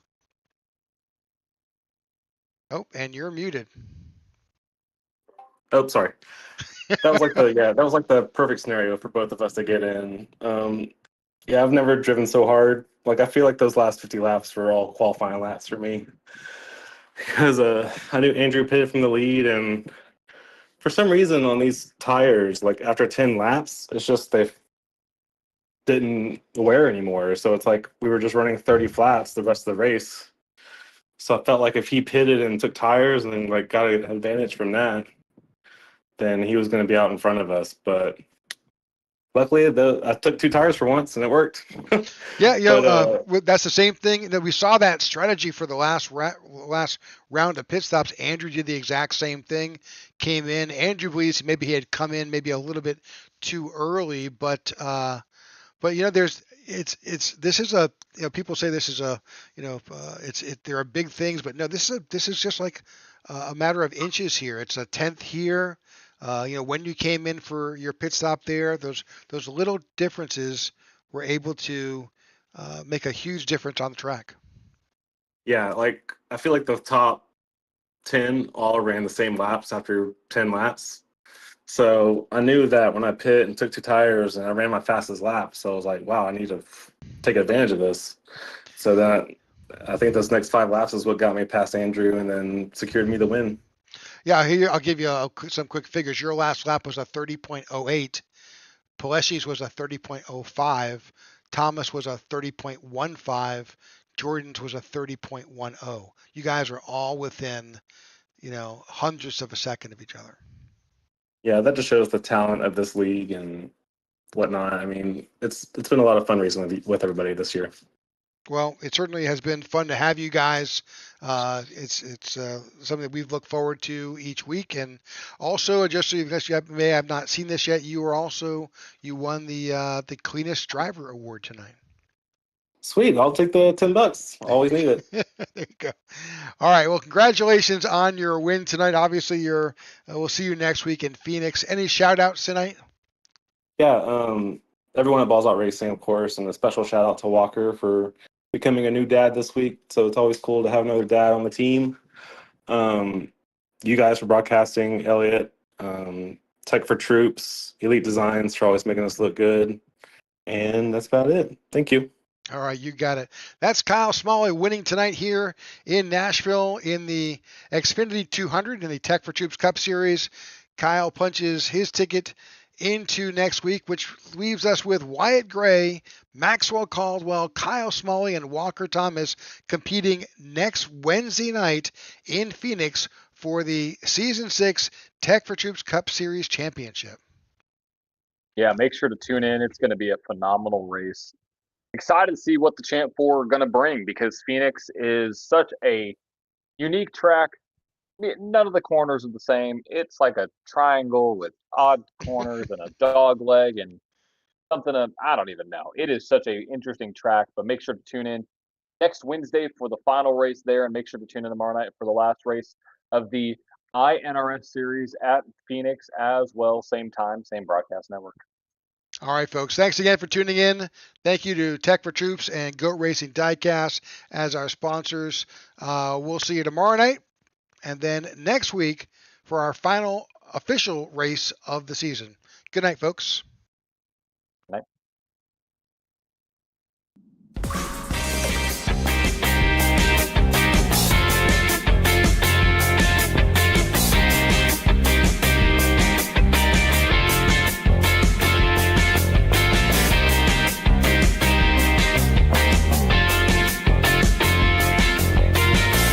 Oh, and you're muted. Oh, sorry. That was like the perfect scenario for both of us to get in. Yeah, I've never driven so hard. Like I feel like those last 50 laps were all qualifying laps for me because I knew Andrew pitted from the lead, and for some reason on these tires, like after 10 laps, it's just they didn't wear anymore. So it's like we were just running 30 flats the rest of the race. So I felt like if he pitted and took tires and then like got an advantage from that, then he was going to be out in front of us. But luckily, I took 2 tires for once and it worked. Yeah, But, that's the same thing that we saw that strategy for the last round of pit stops. Andrew did the exact same thing. Came in. Andrew believes maybe he had come in maybe a little bit too early, but this is a people say this is a there are big things, but no, this is just like a matter of inches here. It's a tenth here. When you came in for your pit stop there, those little differences were able to make a huge difference on the track. yeah, like I feel like the top 10 all ran the same laps after 10 laps. So I knew that when I pit and took 2 tires and I ran my fastest lap. So I was like, wow, I need to take advantage of this. So that I think those next 5 laps is what got me past Andrew and then secured me the win. Yeah, here I'll give you some quick figures. Your last lap was a 30.08. Paleshi's was a 30.05. Thomas was a 30.15. Jordan's was a 30.10. You guys are all within, hundredths of a second of each other. Yeah, that just shows the talent of this league and whatnot. I mean, it's been a lot of fun racing with everybody this year. Well, it certainly has been fun to have you guys. It's something that we've looked forward to each week, and also just so you may have not seen this yet, you won the cleanest driver award tonight. Sweet, I'll take the $10. Always need it. There you go. All right. Well, congratulations on your win tonight. Obviously, we'll see you next week in Phoenix. Any shout outs tonight? Yeah, everyone at Balls Out Racing, of course, and a special shout out to Walker for becoming a new dad this week. So it's always cool to have another dad on the team. You guys for broadcasting, Elliot, Tech4Troops, Elite Designs for always making us look good. And that's about it. Thank you. All right, you got it. That's Kyle Smalley winning tonight here in Nashville in the Xfinity 200 in the Tech4Troops Cup Series. Kyle punches his ticket into next week, which leaves us with Wyatt Gray, Maxwell Caldwell, Kyle Smalley, and Walker Thomas competing next Wednesday night in Phoenix for the Season 6 Tech4Troops Cup Series Championship. Yeah, make sure to tune in. It's going to be a phenomenal race. Excited to see what the Champ 4 are going to bring because Phoenix is such a unique track. None of the corners are the same. It's like a triangle with odd corners and a dog leg and something I don't even know. It is such an interesting track, but make sure to tune in next Wednesday for the final race there, and make sure to tune in tomorrow night for the last race of the INRS series at Phoenix as well. Same time, same broadcast network. All right, folks. Thanks again for tuning in. Thank you to Tech4Troops and Goat Racing Diecast as our sponsors. We'll see you tomorrow night, and then next week for our final official race of the season. Good night, folks.